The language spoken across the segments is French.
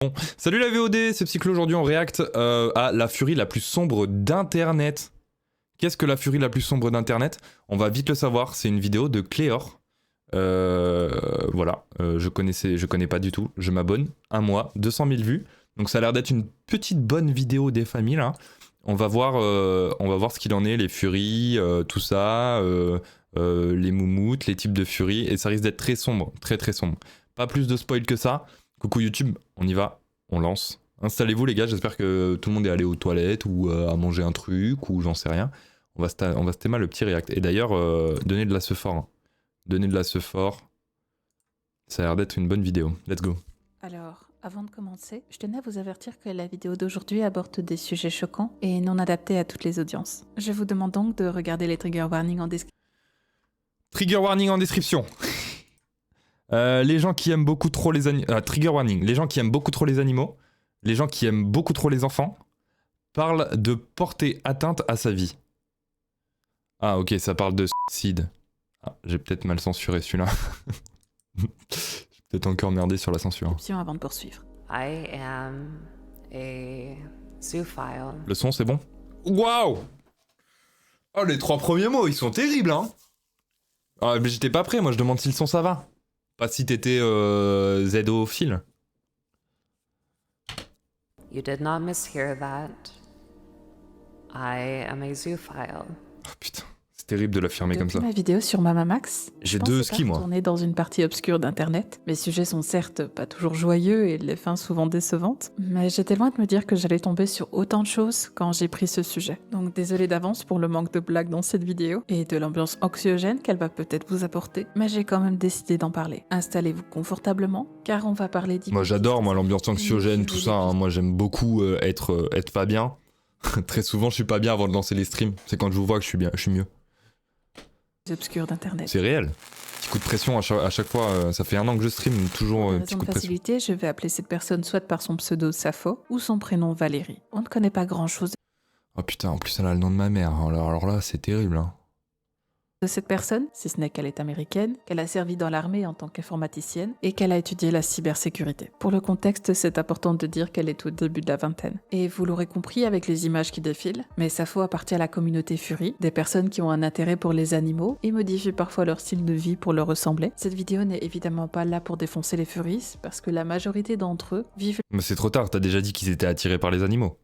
Bon, salut la VOD, c'est Psychlo. Aujourd'hui on react à la furie la plus sombre d'internet. Qu'est-ce que la furie la plus sombre d'internet? On va vite le savoir, c'est une vidéo de Cléor. Voilà, je connais pas du tout, je m'abonne, un mois, 200 000 vues. Donc ça a l'air d'être une petite bonne vidéo des familles là. On va voir ce qu'il en est, les furies, tout ça, les moumoutes, les types de furies, et ça risque d'être très sombre, très sombre. Pas plus de spoil que ça. Coucou YouTube, on y va, on lance. Installez-vous les gars, j'espère que tout le monde est allé aux toilettes ou à manger un truc ou j'en sais rien. On va se théma le petit react. Et d'ailleurs, donnez de la fort. Hein. Donnez de la fort. Ça a l'air d'être une bonne vidéo. Let's go. Alors, avant de commencer, je tenais à vous avertir que la vidéo d'aujourd'hui aborde des sujets choquants et non adaptés à toutes les audiences. Je vous demande donc de regarder les trigger warnings en description. Trigger warning en description. Les gens qui aiment beaucoup trop les animaux... trigger warning. Les gens qui aiment beaucoup trop les animaux, les gens qui aiment beaucoup trop les enfants, parlent de porter atteinte à sa vie. Ah ok, ça parle de suicide. Ah, j'ai peut-être mal censuré celui-là. J'ai peut-être encore merdé sur la censure. Avant de poursuivre. I am a zoophile. Le son, c'est bon? Waouh! Oh, les 3 premiers mots, ils sont terribles, hein! Ah, mais j'étais pas prêt, moi je demande si le son ça va. Pas si t'étais zoophile. You did not mishear that. I am a zoophile. Oh putain, c'est terrible de l'affirmer comme ça. Depuis ma vidéo sur Mamamax, J'ai 2 skis moi. Tourné dans une partie obscure d'internet. Mes sujets sont certes pas toujours joyeux et les fins souvent décevantes, mais j'étais loin de me dire que j'allais tomber sur autant de choses quand j'ai pris ce sujet. Donc désolé d'avance pour le manque de blagues dans cette vidéo et de l'ambiance anxiogène qu'elle va peut-être vous apporter, mais j'ai quand même décidé d'en parler. Installez-vous confortablement, car on va parler Moi j'adore moi l'ambiance anxiogène, tout ça. Hein. Moi j'aime beaucoup être pas bien. Très souvent je suis pas bien avant de lancer les streams. C'est quand je vous vois que je suis mieux. Obscurs d'internet. C'est réel. Petit coup de pression à chaque fois. Ça fait 1 an que je stream, toujours petit coup de pression. Facilité, je vais appeler cette personne soit par son pseudo Sappho ou son prénom Valérie. On ne connaît pas grand chose Oh putain, en plus elle a le nom de ma mère. Alors là, c'est terrible. Hein. de cette personne, si ce n'est qu'elle est américaine, qu'elle a servi dans l'armée en tant qu'informaticienne et qu'elle a étudié la cybersécurité. Pour le contexte, c'est important de dire qu'elle est au début de la vingtaine. Et vous l'aurez compris avec les images qui défilent, mais Sappho appartient à la communauté Fury, des personnes qui ont un intérêt pour les animaux et modifient parfois leur style de vie pour leur ressembler. Cette vidéo n'est évidemment pas là pour défoncer les Furies, parce que la majorité d'entre eux vivent... Mais c'est trop tard, t'as déjà dit qu'ils étaient attirés par les animaux.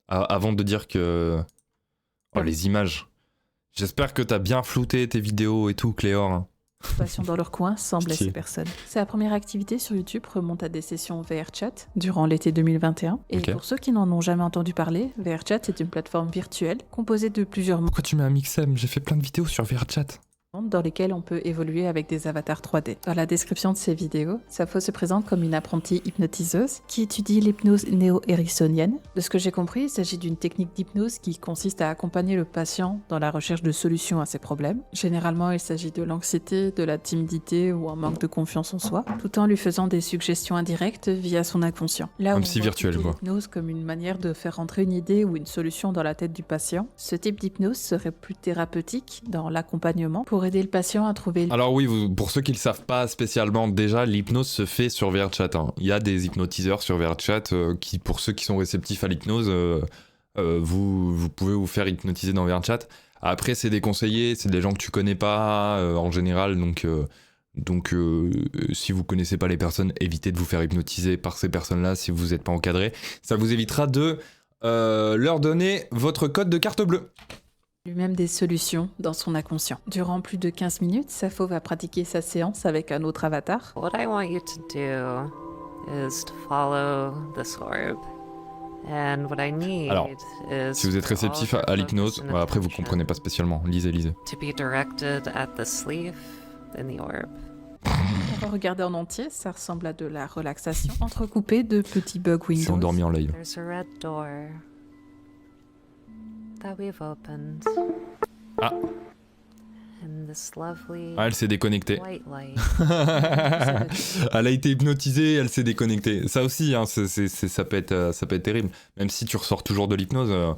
Avant de dire que... Oh, les images. J'espère que t'as bien flouté tes vidéos et tout, Cléor. Hein. Passion dans leur coin semble ces personnes. Sa première activité sur YouTube remonte à des sessions VRChat durant l'été 2021. Et pour ceux qui n'en ont jamais entendu parler, VRChat est une plateforme virtuelle composée de plusieurs Pourquoi tu mets un mixem? J'ai fait plein de vidéos sur VRChat. Dans lesquels on peut évoluer avec des avatars 3D. Dans la description de ces vidéos, Sappho se présente comme une apprentie hypnotiseuse qui étudie l'hypnose néo-ericksonienne. De ce que j'ai compris, il s'agit d'une technique d'hypnose qui consiste à accompagner le patient dans la recherche de solutions à ses problèmes. Généralement, il s'agit de l'anxiété, de la timidité ou un manque de confiance en soi, tout en lui faisant des suggestions indirectes via son inconscient. Là où on voit l'hypnose comme une manière de faire rentrer une idée ou une solution dans la tête du patient, ce type d'hypnose serait plus thérapeutique dans l'accompagnement pour aider le patient à trouver... Alors oui, pour ceux qui ne le savent pas spécialement, déjà l'hypnose se fait sur VRChat. Hein. Il y a des hypnotiseurs sur VRChat qui, pour ceux qui sont réceptifs à l'hypnose, vous pouvez vous faire hypnotiser dans VRChat. Après c'est déconseillé, c'est des gens que tu connais pas en général, donc si vous connaissez pas les personnes, évitez de vous faire hypnotiser par ces personnes-là si vous n'êtes pas encadré. Ça vous évitera de leur donner votre code de carte bleue. Lui-même des solutions dans son inconscient. Durant plus de 15 minutes, Sappho va pratiquer sa séance avec un autre avatar. What I want you to do is to follow this orb. And what I need Alors, si vous êtes réceptif à l'hypnose, après vous comprenez pas spécialement, lisez. To be directed at the sleeve in the orb. On va regarder en entier, ça ressemble à de la relaxation, entrecoupée de petits bugs Windows. C'est endormi en live. There's a red door that we've opened. Ah. And this lovely Elle s'est déconnectée. white light. Elle a été hypnotisée, elle s'est déconnectée. Ça aussi, hein, ça peut être terrible. Même si tu ressors toujours de l'hypnose,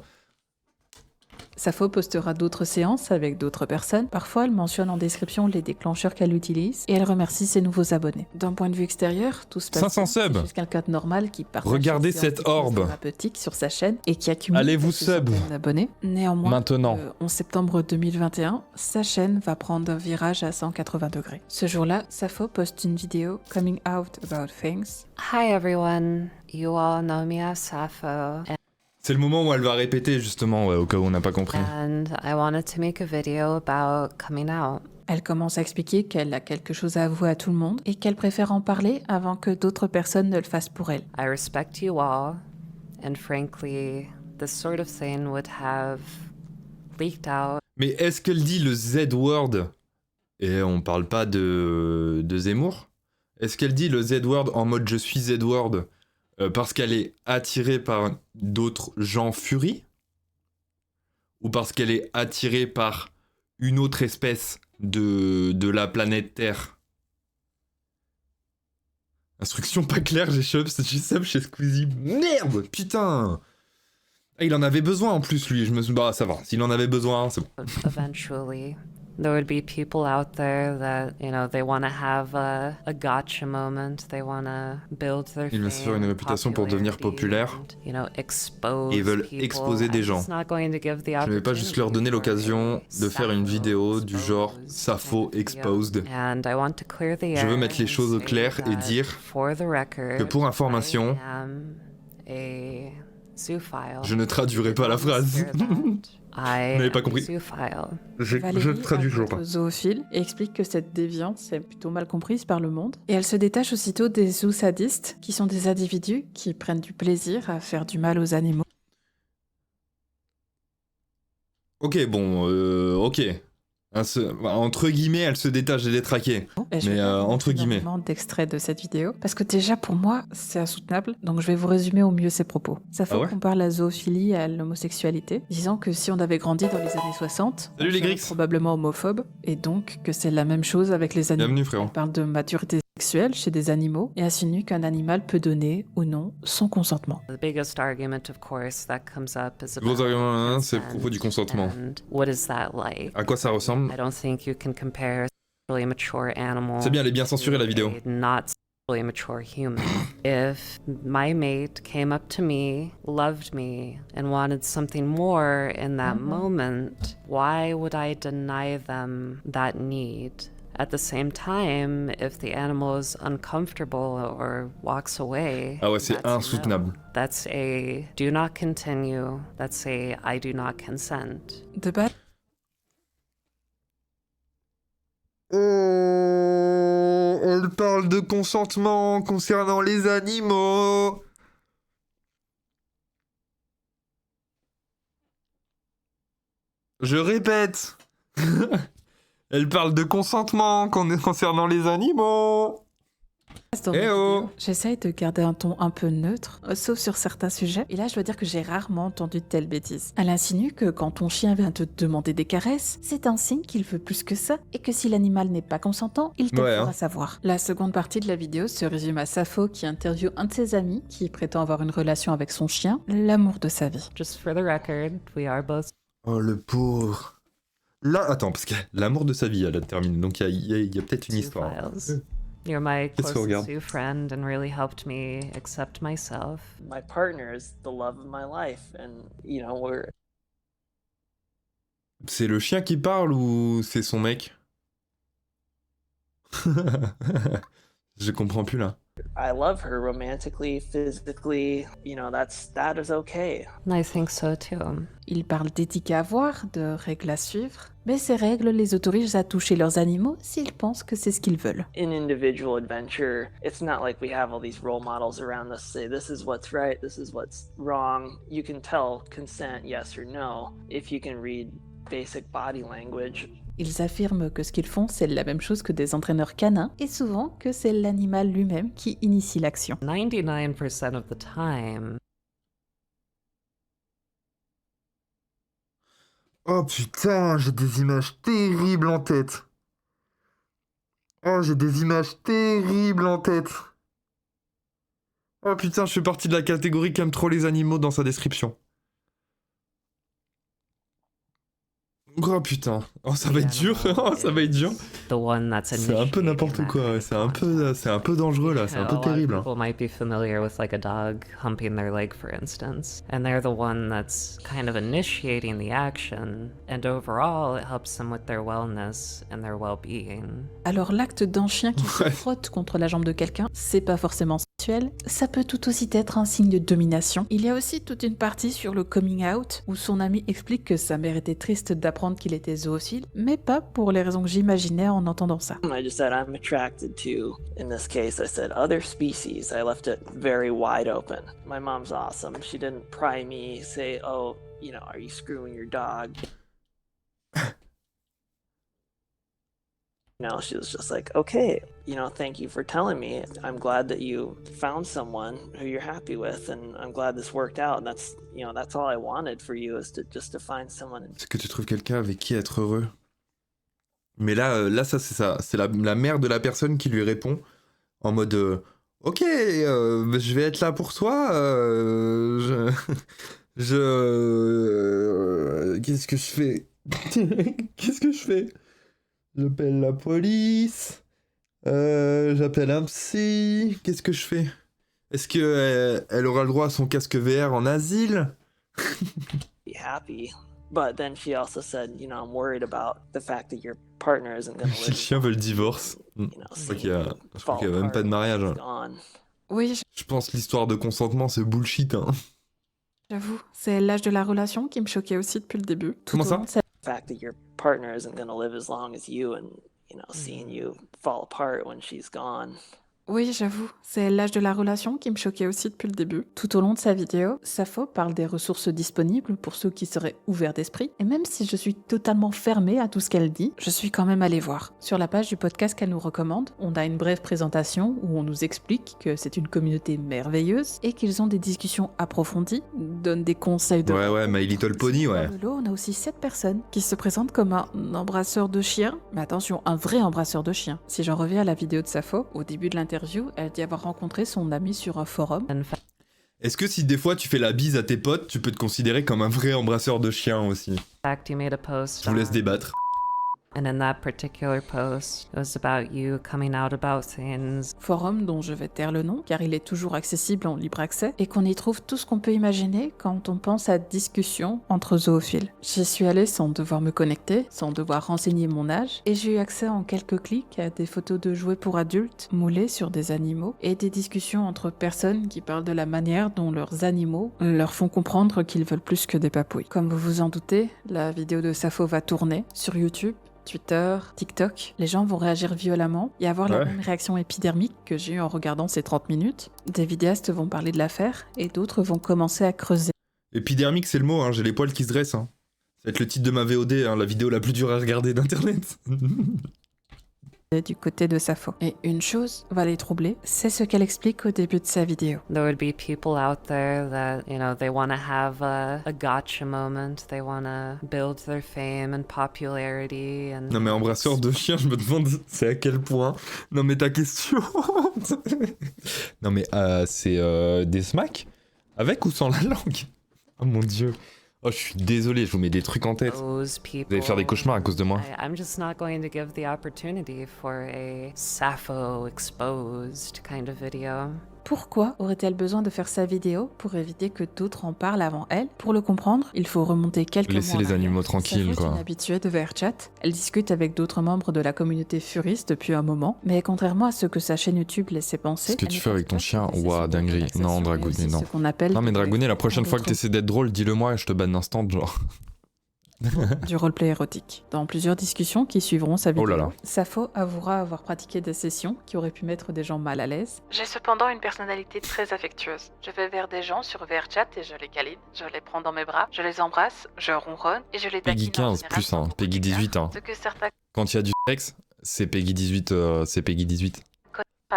Safo postera d'autres séances avec d'autres personnes. Parfois, elle mentionne en description les déclencheurs qu'elle utilise et elle remercie ses nouveaux abonnés. D'un point de vue extérieur, tout se passe 500 bien. C'est subs. juste quelqu'un de normal qui partage Regardez ses séances cette d'hypnose orbe. thérapeutique sur sa chaîne et qui accumule Allez-vous quelques sub. centaines d'abonnés. Néanmoins, Maintenant. en septembre 2021, sa chaîne va prendre un virage à 180 degrés. Ce jour-là, Safo poste une vidéo coming out about things. Hi everyone, you all know me as Sappho, C'est le moment où elle va répéter justement, ouais, au cas où on n'a pas compris. and I wanted to make a video about coming out. Elle commence à expliquer qu'elle a quelque chose à avouer à tout le monde et qu'elle préfère en parler avant que d'autres personnes ne le fassent pour elle. I respect you all, and frankly, this sort of thing would have leaked out. Mais est-ce qu'elle dit le Z-word? Et on parle pas de Zemmour? Est-ce qu'elle dit le Z-word en mode je suis Z-word parce qu'elle est attirée par d'autres gens furies? Ou parce qu'elle est attirée par une autre espèce de la planète Terre? Instruction pas claire, j'ai sub chez Squeezie. Merde, putain! Ah, il en avait besoin en plus, lui. Je me suis bah ça va. S'il en avait besoin, c'est bon. Eventually, there would be people out there that, you know, they want to have a gotcha moment. They want to build their Ils veulent se faire une réputation pour devenir populaires. and, you know, expose Et ils veulent people. exposer des I'm gens. just not going to give the Je ne vais pas juste leur donner l'occasion de faire une vidéo du genre Sappho Exposed. And I want to clear the Je veux air mettre les and choses au say clair et that, dire for the record, que pour information, I am a zoophile. je ne traduirai pas la phrase. I n'avez pas am a compris. zoophile. Valérie avoue zoophile et explique que cette déviance est plutôt mal comprise par le monde. Et elle se détache aussitôt des zoosadistes, qui sont des individus qui prennent du plaisir à faire du mal aux animaux. Ok, bon, ok. Entre guillemets, elle se détache des détraqués. Et je Mais, vais pas vous entre montrer guillemets. énormément d'extraits de cette vidéo, parce que déjà pour moi, c'est insoutenable, donc je vais vous résumer au mieux ses propos. Safo Ah ouais compare la zoophilie à l'homosexualité, disant que si on avait grandi dans les années 60, Salut on les serait Grix. probablement homophobe, et donc que c'est la même chose avec les animaux. Bienvenue, frérot. Elle parle de maturité sexuelle chez des animaux et insinue qu'un animal peut donner ou non son consentement. The biggest argument, of course, that comes up is Gros about argument, hein, c'est à consent, propos du consentement. and what is that like? À quoi ça ressemble? I don't think you can compare a sexually mature animal. C'est bien, elle est bien censurée, la vidéo. to a not sexually mature human. If my mate came up to me, loved me, and wanted something more in that moment, why would I deny them that need? At the same time, if the animal is uncomfortable or walks away, Ah ouais, c'est that's a no. insoutenable. That's a do not continue. That's a I do not consent. De base, Oh, elle parle de consentement concernant les animaux. Je répète. Elle parle de consentement concernant les animaux. dans mes Eh oh. vidéos, j'essaye de garder un ton un peu neutre, sauf sur certains sujets. Et là, je dois dire que j'ai rarement entendu de telles bêtises. Elle insinue que quand ton chien vient te demander des caresses, c'est un signe qu'il veut plus que ça, et que si l'animal n'est pas consentant, il te Ouais, fera hein. savoir. La seconde partie de la vidéo se résume à Safo qui interviewe un de ses amis qui prétend avoir une relation avec son chien, l'amour de sa vie. Just for the record, we are both Oh le pauvre. Là, attends, parce que l'amour de sa vie, elle termine. Donc il y a peut-être une histoire. zoophiles. You're my Qu'est-ce qu'on closest regarde? zoo friend and really helped me accept myself. My partner is the love of my life, and you know we're C'est le chien qui parle ou c'est son mec? Je comprends plus là. I love her romantically, physically. You know that is okay. And I think so too. Ils parlent d'éthique à avoir, de règles à suivre, mais ces règles les autorisent à toucher leurs animaux s'ils pensent que c'est ce qu'ils veulent. In individual adventure, it's not like we have all these role models around us say this is what's right, this is what's wrong. You can tell consent yes or no if you can read basic body language. Ils affirment que ce qu'ils font, c'est la même chose que des entraîneurs canins, et souvent que c'est l'animal lui-même qui initie l'action. 99% of the time, Oh putain, j'ai des images terribles en tête. Oh, j'ai des images terribles en tête. Oh putain, je fais partie de la catégorie qui aime trop les animaux dans sa description. Oh putain, oh ça va être dur, oh, ça va être dur. The one that's C'est un peu n'importe initiating quoi, ouais, that c'est un peu dangereux là, c'est un peu A lot of terrible. Hein. people might be familiar with like a dog humping their leg, for instance, and they're the one that's kind of initiating the action, and overall it helps them with their wellness and their well-being. Alors l'acte d'un chien qui se frotte contre la jambe de quelqu'un, c'est pas forcément sexuel, ça peut tout aussi être un signe de domination. Il y a aussi toute une partie sur le coming out, où son ami explique que sa mère était triste d'apprendre qu'il était zoophile, mais pas pour les raisons que j'imaginais en entendant ça. I just said I'm attracted to, in this case, I said other species. I left it very wide open. My mom's awesome. She didn't pry me, say, oh, you know, are you screwing your dog? No, she was just like, okay, you know, thank you for telling me. I'm glad that you found someone who you're happy with, and I'm glad this worked out. And that's, you know, that's all I wanted for you is to just to find someone. Est-ce que tu trouves quelqu'un avec qui être heureux? Mais là ça c'est ça, c'est la mère de la personne qui lui répond en mode ok, je vais être là pour toi. Qu'est-ce que je fais? Qu'est-ce que je fais? J'appelle la police. J'appelle un psy. Qu'est-ce que je fais? Est-ce que elle aura le droit à son casque VR en asile? Be happy. But then she also said, you know, I'm worried about the fact that your partner isn't going to Si le chien veut le divorce. you know, Je crois qu'il y a même pas de mariage. Hein. Gone. Oui, Je pense que l'histoire de consentement c'est bullshit. Hein. j'avoue, c'est l'âge de la relation qui me choquait aussi depuis le début. Tout Comment au ça? long de sa The fact that your partner isn't going to live as long as you, and you know, seeing you fall apart when she's gone. Oui, j'avoue, c'est l'âge de la relation qui me choquait aussi depuis le début. Tout au long de sa vidéo, Sappho parle des ressources disponibles pour ceux qui seraient ouverts d'esprit, et même si je suis totalement fermée à tout ce qu'elle dit, je suis quand même allée voir. Sur la page du podcast qu'elle nous recommande, on a une brève présentation où on nous explique que c'est une communauté merveilleuse et qu'ils ont des discussions approfondies, donnent des conseils de... Ouais, My Little Pony, ouais. Dans le lot, on a aussi 7 personnes qui se présentent comme un embrasseur de chien, mais attention, un vrai embrasseur de chien. Si j'en reviens à la vidéo de Sappho, au début de l'interview, elle dit avoir rencontré son ami sur un forum. Est-ce que si des fois tu fais la bise à tes potes, tu peux te considérer comme un vrai embrasseur de chien aussi? In fact, you made a post. Je vous laisse débattre. And in that particular post, it was about you coming out about things. Forum dont je vais taire le nom, car il est toujours accessible en libre accès, et qu'on y trouve tout ce qu'on peut imaginer quand on pense à discussion entre zoophiles. J'y suis allée sans devoir me connecter, sans devoir renseigner mon âge, et j'ai eu accès en quelques clics à des photos de jouets pour adultes moulés sur des animaux, et des discussions entre personnes qui parlent de la manière dont leurs animaux leur font comprendre qu'ils veulent plus que des papouilles. Comme vous vous en doutez, la vidéo de Sappho va tourner sur YouTube, Twitter, TikTok, les gens vont réagir violemment et avoir la Ouais. même réaction épidermique que j'ai eue en regardant ces 30 minutes. Des vidéastes vont parler de l'affaire et d'autres vont commencer à creuser. Épidermique, c'est le mot, hein, j'ai les poils qui se dressent. Hein. Ça va être le titre de ma VOD, hein, la vidéo la plus dure à regarder d'internet. Du côté de Sappho. Et une chose va les troubler, c'est ce qu'elle explique au début de sa vidéo. There would be people out there that, you know, they want to have a gotcha moment. They want to build their fame and popularity. And Non mais embrasseur de chien, je me demande c'est à quel point. Non mais ta question. Non mais c'est des smacks avec ou sans la langue? Oh mon dieu. Oh je suis désolé, je vous mets des trucs en tête. those people. Vous allez faire des cauchemars à cause de moi. I'm just not going to give the opportunity for a Sappho exposed kind of video. Pourquoi aurait-elle besoin de faire sa vidéo pour éviter que d'autres en parlent avant elle? Pour le comprendre, il faut remonter quelques Laissez mois en les animaux arrière. tranquilles, Sappho est quoi. une habituée de VRChat. Elle discute avec d'autres membres de la communauté furiste depuis un moment, mais contrairement à ce que sa chaîne YouTube laissait penser... Ce que elle tu ne fais avec passe ton pas chien, sur des ouah, sessions de dinguerie. relaxation, Non, mais Dragounet, aussi non. ce qu'on appelle Non mais Dragounet, la prochaine fois que d'autres- t'essaies d'être drôle, dis-le moi et je te banne instant, genre. du roleplay érotique. Dans plusieurs discussions qui suivront sa vidéo, Oh là là. Sappho avouera avoir pratiqué des sessions qui auraient pu mettre des gens mal à l'aise. J'ai cependant une personnalité très affectueuse. Je vais vers des gens sur VRChat et je les câline, je les prends dans mes bras, je les embrasse, je ronronne et je les Peggy taquine en 15 général plus, sans hein. beaucoup Peggy d'écart. 18, hein. Ce que certains Quand il y a du sexe, c'est Peggy 18, c'est Peggy 18.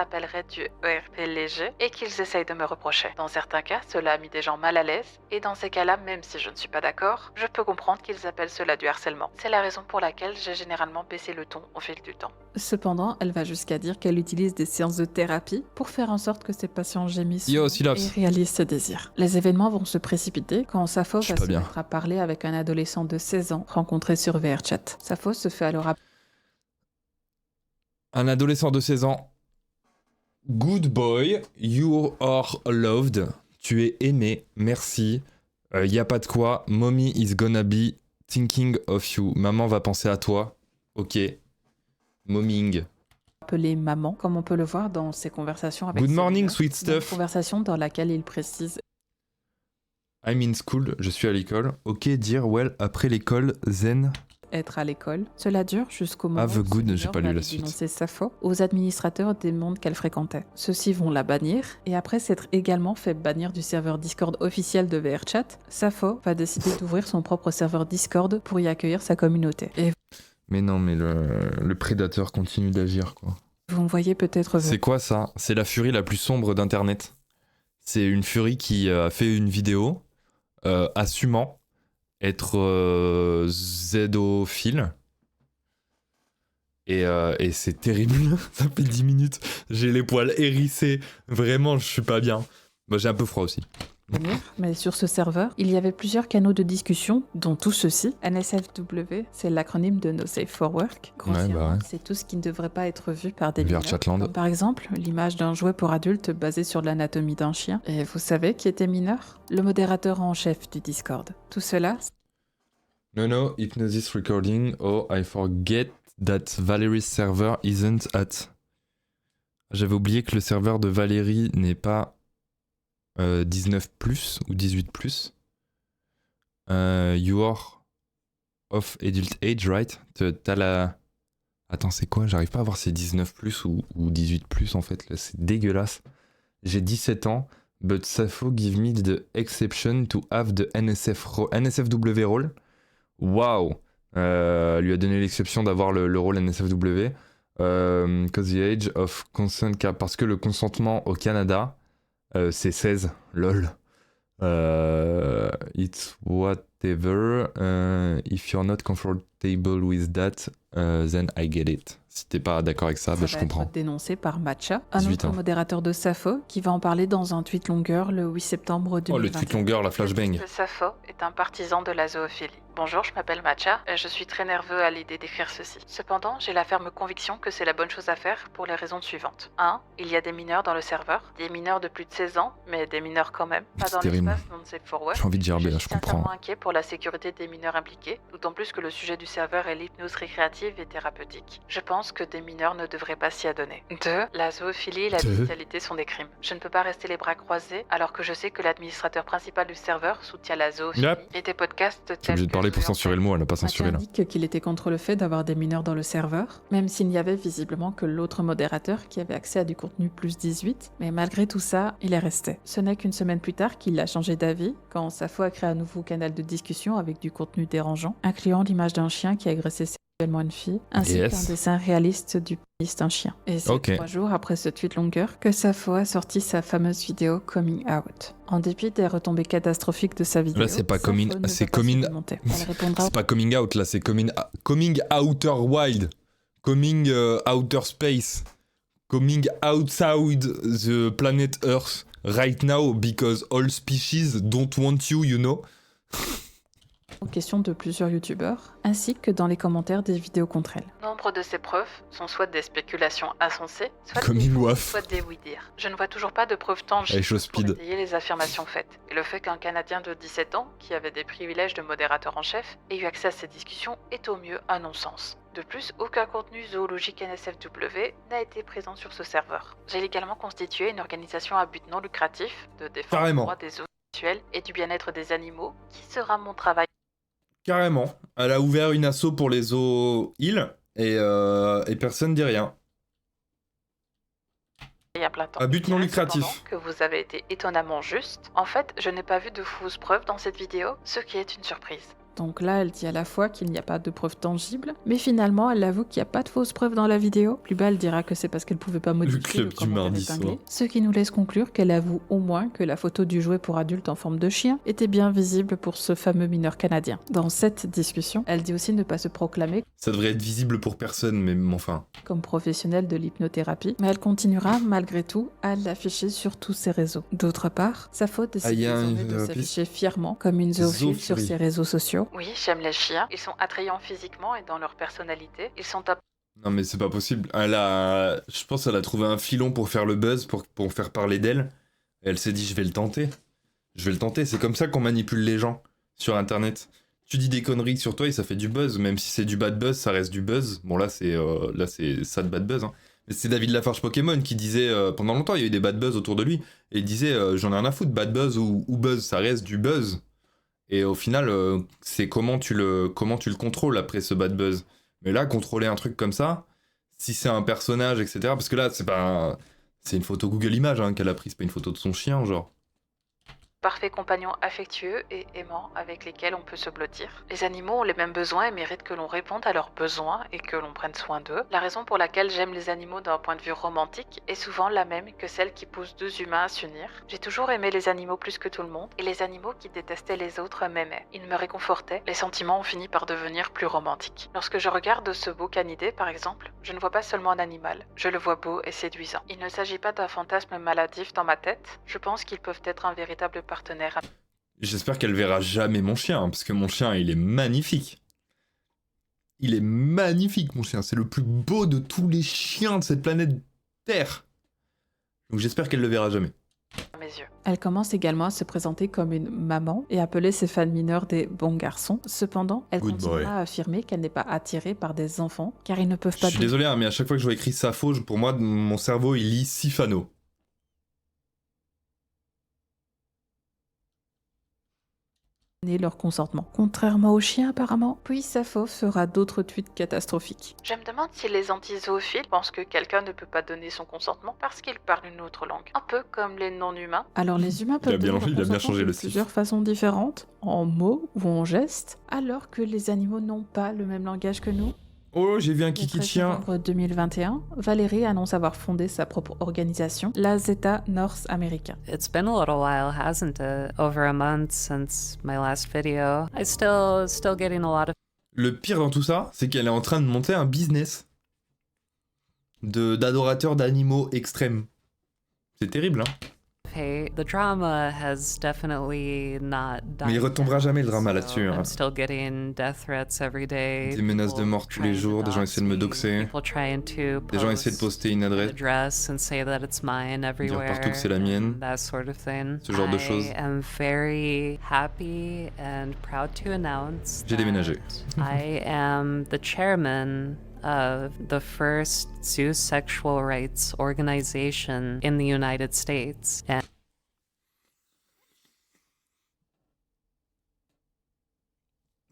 rappellerait du ERP léger et qu'ils essayent de me reprocher. Dans certains cas, cela a mis des gens mal à l'aise, et dans ces cas-là, même si je ne suis pas d'accord, je peux comprendre qu'ils appellent cela du harcèlement. C'est la raison pour laquelle j'ai généralement baissé le ton au fil du temps. Cependant, elle va jusqu'à dire qu'elle utilise des séances de thérapie pour faire en sorte que ses patients gémissent Yo, souvent Sylops. et réalisent ses désirs. Les événements vont se précipiter quand Safo Je suis va pas se bien. mettre à parler avec un adolescent de 16 ans rencontré sur VRChat. Safo se fait alors Un adolescent de 16 ans. Good boy, you are loved. Tu es aimé, merci. Y a pas de quoi. Mommy is gonna be thinking of you. Maman va penser à toi. Ok. Momming. appeler maman, comme on peut le voir dans ses conversations avec Good ses morning, mineurs. sweet Dans une stuff. conversation dans laquelle il précise I'm in school, je suis à l'école. Ok, dire well après l'école, zen. être à l'école. Cela dure jusqu'au moment Have a où good, ce j'ai pas mineur lu va la suite. dénoncer Safo aux administrateurs des mondes qu'elle fréquentait. Ceux-ci vont la bannir, et après s'être également fait bannir du serveur Discord officiel de VRChat, Safo va décider d'ouvrir son propre serveur Discord pour y accueillir sa communauté. Et Mais non, mais le prédateur continue d'agir, quoi. vous me voyez peut-être C'est quoi ça? C'est la furie la plus sombre d'Internet. C'est une furie qui a fait une vidéo assumant être zédophile. Et c'est terrible. Ça fait 10 minutes. J'ai les poils hérissés. Vraiment, je suis pas bien. Bah, j'ai un peu froid aussi. venir, mais sur ce serveur, il y avait plusieurs canaux de discussion, dont tout ceci. NSFW, c'est l'acronyme de No Safe for Work. Grossièrement, ouais. c'est tout ce qui ne devrait pas être vu par des mineurs. VRChatland. Comme par exemple, l'image d'un jouet pour adultes basé sur l'anatomie d'un chien. Et vous savez qui était mineur? Le modérateur en chef du Discord. Tout cela, No, hypnosis recording. Oh, I forget that Valéry's server isn't at. J'avais oublié que le serveur de Valérie n'est pas 19 plus ou 18 plus. You are of adult age, right? T'as la. Attends, c'est quoi? J'arrive pas à voir si c'est 19 plus ou 18 plus en fait. Là, c'est dégueulasse. J'ai 17 ans, but Safo give me the exception to have the NSFW role. Waouh! Lui a donné l'exception d'avoir le rôle NSFW. Cause the age of consent, parce que le consentement au Canada, c'est 16, lol. It's whatever. If you're not comfortable with that, then I get it. Si t'es pas d'accord avec ça, ça je va comprends. être dénoncé par Matcha, un 18 autre ans. modérateur de Safo, qui va en parler dans un tweet longueur le 8 septembre 2021. Oh, le tweet longueur, la flashbang. Safo est un partisan de la zoophilie. Bonjour, je m'appelle Matcha et je suis très nerveux à l'idée d'écrire ceci. Cependant, j'ai la ferme conviction que c'est la bonne chose à faire pour les raisons suivantes. 1. Il y a des mineurs dans le serveur, des mineurs de plus de 16 ans, mais des mineurs quand même, pas C'est dans terrible. l'espace non safe for work. J'ai envie de gerber, là, je suis comprends. sincèrement inquiet pour la sécurité des mineurs impliqués, d'autant plus que le sujet du serveur est l'hypnose récréative et thérapeutique. Je pense que des mineurs ne devraient pas s'y adonner. 2. La zoophilie et la 2. bestialité sont des crimes. Je ne peux pas rester les bras croisés alors que je sais que l'administrateur principal du serveur soutient la zoophilie Yep. et des podcasts tels Je suis obligé de que parler pour Zoé censurer le mot, elle a pas Mathieu censuré là. indique qu'il était contre le fait d'avoir des mineurs dans le serveur, même s'il n'y avait visiblement que l'autre modérateur qui avait accès à du contenu plus 18, mais malgré tout ça, il est resté. Ce n'est qu'une semaine plus tard qu'il a changé d'avis, quand Safo a créé un nouveau canal de discussion avec du contenu dérangeant, incluant l'image d'un chien qui a agressé sexuellement une fille, ainsi Yes. qu'un dessin réaliste du pénis d'un chien. Et c'est Ok. 3 jours après ce tweet longueur que Safo a sorti sa fameuse vidéo Coming Out. En dépit des retombées catastrophiques de sa vidéo, Là, c'est pas Safo coming- ne c'est va pas se coming- démonter. Elle répondra C'est pas coming out là, c'est coming outer wild. Coming outer space. Coming outside the planet Earth right now because all species don't want you, you know. aux questions de plusieurs youtubeurs, ainsi que dans les commentaires des vidéos contre elle. Nombre de ces preuves sont soit des spéculations insensées, soit Comme des il faux, waf. soit des oui-dire. Je ne vois toujours pas de preuves tangibles Allez, chaud pour speed. étayer les affirmations faites. Et le fait qu'un Canadien de 17 ans, qui avait des privilèges de modérateur en chef, ait eu accès à ces discussions est au mieux un non-sens. De plus, aucun contenu zoologique NSFW n'a été présent sur ce serveur. J'ai légalement constitué une organisation à but non lucratif de défense des Carrément. droits des zoos sexuels et du bien-être des animaux, qui sera mon travail. Carrément. Elle a ouvert une asso pour les eaux îles et personne dit rien. À plein temps. À but non Je dirais lucratif. cependant que vous avez été étonnamment juste. En fait, je n'ai pas vu de fausses preuves dans cette vidéo, ce qui est une surprise. Donc là, elle dit à la fois qu'il n'y a pas de preuves tangibles, mais finalement, elle avoue qu'il n'y a pas de fausses preuves dans la vidéo. Plus bas, elle dira que c'est parce qu'elle pouvait pas modifier club le du commentaire mardi épinglé. soir. Ce qui nous laisse conclure qu'elle avoue au moins que la photo du jouet pour adulte en forme de chien était bien visible pour ce fameux mineur canadien. Dans cette discussion, elle dit aussi ne pas se proclamer Ça devrait être visible pour personne, mais enfin. comme professionnelle de l'hypnothérapie, mais elle continuera malgré tout à l'afficher sur tous ses réseaux. D'autre part, sa faute décide y a désormais une de piste. s'afficher fièrement comme une zoophile sur Zoophile. ses réseaux sociaux. Oui, j'aime les chiens, ils sont attrayants physiquement et dans leur personnalité, ils sont top. Non, mais c'est pas possible. Je pense qu'elle a trouvé un filon pour faire le buzz, pour faire parler d'elle. Et elle s'est dit, je vais le tenter. Je vais le tenter. C'est comme ça qu'on manipule les gens sur Internet. Tu dis des conneries sur toi et ça fait du buzz. Même si c'est du bad buzz, ça reste du buzz. Bon, là, c'est ça de bad buzz. Hein. Mais c'est David Lafarge Pokémon qui disait, pendant longtemps, il y a eu des bad buzz autour de lui. Et il disait, j'en ai rien à foutre, bad buzz ou buzz, ça reste du buzz. Et au final, c'est comment tu le contrôles après ce bad buzz. Mais là, contrôler un truc comme ça, si c'est un personnage, etc. Parce que là, c'est une photo Google Images hein, qu'elle a prise, c'est pas une photo de son chien, genre. Parfaits compagnons affectueux et aimants avec lesquels on peut se blottir. Les animaux ont les mêmes besoins et méritent que l'on réponde à leurs besoins et que l'on prenne soin d'eux. La raison pour laquelle j'aime les animaux d'un point de vue romantique est souvent la même que celle qui pousse deux humains à s'unir. J'ai toujours aimé les animaux plus que tout le monde et les animaux qui détestaient les autres m'aimaient. Ils me réconfortaient, les sentiments ont fini par devenir plus romantiques. Lorsque je regarde ce beau canidé par exemple, je ne vois pas seulement un animal, je le vois beau et séduisant. Il ne s'agit pas d'un fantasme maladif dans ma tête, je pense qu'ils peuvent être un véritable partenaire. J'espère qu'elle verra jamais mon chien, hein, parce que mon chien, il est magnifique. Il est magnifique, mon chien. C'est le plus beau de tous les chiens de cette planète Terre. Donc j'espère qu'elle le verra jamais. À mes yeux. Elle commence également à se présenter comme une maman et appeler ses fans mineurs des bons garçons. Cependant, elle Good continuera boy. à affirmer qu'elle n'est pas attirée par des enfants, car ils ne peuvent Je pas suis désolé, hein, mais à chaque fois que je vois écrit Sappho, pour moi, mon cerveau, il lit Sifano. donner leur consentement. Contrairement aux chiens apparemment. Puis Sappho fera d'autres tweets catastrophiques. Je me demande si les anti-zoophiles pensent que quelqu'un ne peut pas donner son consentement parce qu'il parle une autre langue. Un peu comme les non-humains. Alors les humains peuvent donner leur il a bien consentement changé de le style. plusieurs façons différentes, en mots ou en gestes, alors que les animaux n'ont pas le même langage que nous. Oh, j'ai vu un Le kiki de 13 chien. novembre 2021, Valérie annonce avoir fondé sa propre organisation, la Zeta North America. It's been a little while, hasn't it? Over a month since my last video. I still getting a lot of Le pire dans tout ça, c'est qu'elle est en train de monter un business d'adorateurs d'animaux extrêmes. C'est terrible, hein. hate. The drama has definitely not died Mais il retombera down, jamais le drama so là-dessus, hein. I'm still getting death threats every day. Des menaces de people mort tous les trying to jours, des gens dox essaient de me me, doxer, people trying to des gens essaient de post poster une adresse, address and say that it's mine everywhere. partout que c'est la mienne. and That sort of thing. Ce genre de choses. I am very happy and proud to announce J'ai déménagé. that I am the chairman of the first zoosexual rights organization in the United States. And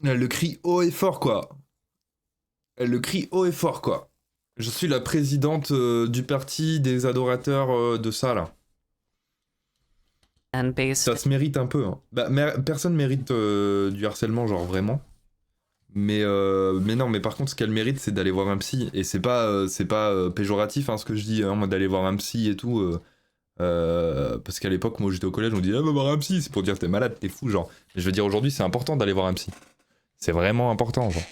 Elle le crie haut et fort, quoi. Elle le crie haut et fort, quoi. Je suis la présidente du parti des adorateurs de ça, là. based Ça se mérite un peu, hein. Bah, personne mérite du harcèlement, genre vraiment. Mais non, mais par contre, ce qu'elle mérite, c'est d'aller voir un psy. Et c'est pas péjoratif, hein, ce que je dis, hein, moi, d'aller voir un psy et tout. Parce qu'à l'époque, moi, j'étais au collège, on dit, ah, va voir un psy, c'est pour dire, t'es malade, t'es fou, genre. Mais je veux dire, aujourd'hui, c'est important d'aller voir un psy. C'est vraiment important, genre.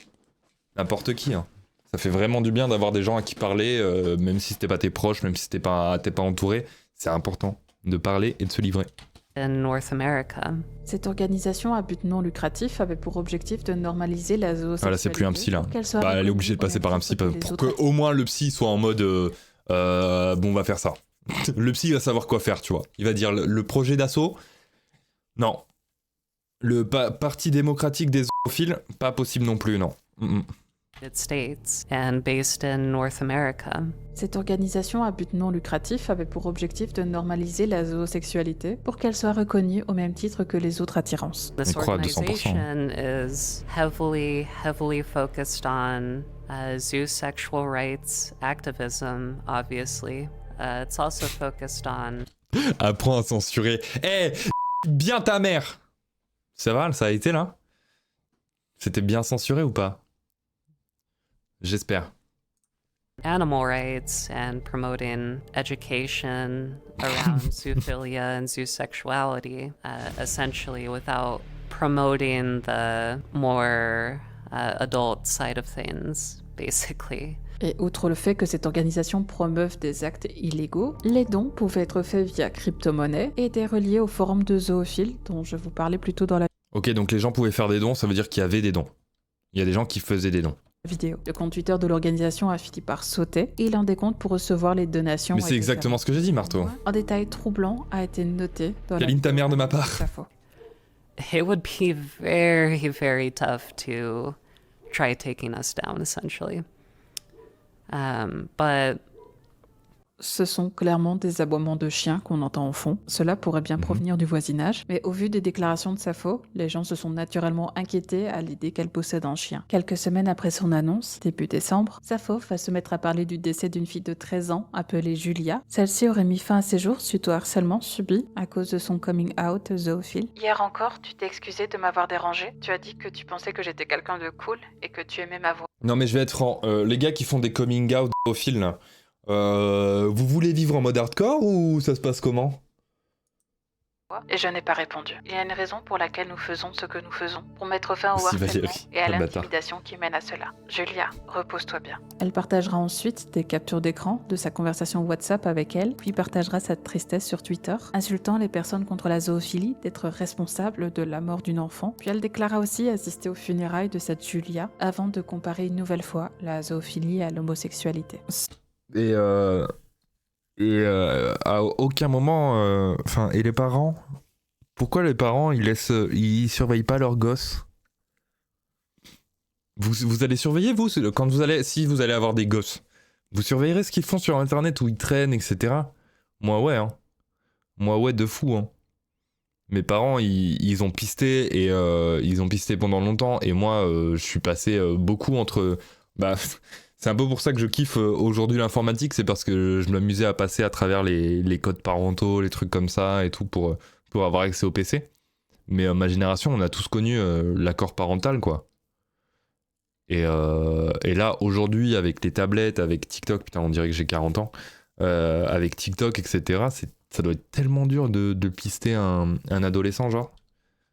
N'importe qui, hein. Ça fait vraiment du bien d'avoir des gens à qui parler, même si c'était pas tes proches, même si t'es pas entouré. C'est important de parler et de se livrer. in North America. Cette organisation à but non lucratif avait pour objectif de normaliser la zoosexualité. Ah là, c'est plus un psy, là. pour qu'elle soit Bah, elle est reconnue obligée de au passer même par un titre psy que les pour autres que au moins le psy soit en mode bon, on va faire ça. Le psy va savoir quoi faire, tu vois. Il va dire le projet d'assaut. Non. Le parti démocratique des zoophiles, pas possible non plus, non. United States and based in North America. Cette organisation à but non lucratif avait pour objectif de normaliser la zoosexualité pour qu'elle soit reconnue au même titre que les autres attirances. This On croit à 200%. organization is heavily focused on zoosexual rights activism, obviously. It's also focused on Apprends à censurer. Eh, bien ta mère. Ça va, ça a été là. C'était bien censuré ou pas? J'espère. animal rights and promoting education around zoophilia and zoosexuality, essentially without promoting the more adult side of things, basically. Et outre le fait que cette organisation promeuve des actes illégaux, les dons pouvaient être faits via crypto-monnaie et étaient reliés au forum de zoophiles dont je vous parlais plus tôt dans la Ok, donc les gens pouvaient faire des dons, ça veut dire qu'il y avait des dons. Il y a des gens qui faisaient des dons. vidéo. Le compte Twitter de l'organisation a fini par sauter et il en décompte pour recevoir les donations. Mais c'est exactement ce que j'ai dit, Marteau. Un détail troublant a été noté dans Câline ta mère de ma part. Safo. It would be very, very tough to try taking us down, essentially. But Ce sont clairement des aboiements de chiens qu'on entend au fond. Cela pourrait bien provenir du voisinage, mais au vu des déclarations de Safo, les gens se sont naturellement inquiétés à l'idée qu'elle possède un chien. Quelques semaines après son annonce, début décembre, Safo va se mettre à parler du décès d'une fille de 13 ans appelée Julia. Celle-ci aurait mis fin à ses jours suite au harcèlement subi à cause de son coming out zoophile. Hier encore, tu t'es excusé de m'avoir dérangé. Tu as dit que tu pensais que j'étais quelqu'un de cool et que tu aimais ma voix. Non mais je vais être franc, les gars qui font des coming out au fil, là, vous voulez vivre en mode hardcore ou ça se passe comment? Et je n'ai pas répondu. Il y a une raison pour laquelle nous faisons ce que nous faisons, pour mettre fin au Si, harcèlement Valérie, et à quel bâtard. l'intimidation qui mène à cela. Julia, repose-toi bien. Elle partagera ensuite des captures d'écran de sa conversation WhatsApp avec elle, puis partagera sa tristesse sur Twitter, insultant les personnes contre la zoophilie d'être responsables de la mort d'une enfant. Puis elle déclara aussi assister aux funérailles de cette Julia, avant de comparer une nouvelle fois la zoophilie à l'homosexualité. Et à aucun moment, enfin, et les parents? Pourquoi les parents ils surveillent pas leurs gosses? Vous allez surveiller vous quand si vous allez avoir des gosses, vous surveillerez ce qu'ils font sur internet où ils traînent, etc. Moi ouais, hein. Moi ouais de fou, hein. Mes parents ils ont pisté et ils ont pisté pendant longtemps et moi je suis passé beaucoup entre c'est un peu pour ça que je kiffe aujourd'hui l'informatique, c'est parce que je m'amusais à passer à travers les codes parentaux, les trucs comme ça et tout pour avoir accès au PC. Mais ma génération, on a tous connu l'accord parental, quoi. Et là, aujourd'hui, avec les tablettes, avec TikTok, putain, on dirait que j'ai 40 ans, avec TikTok, etc., ça doit être tellement dur de pister un adolescent, genre,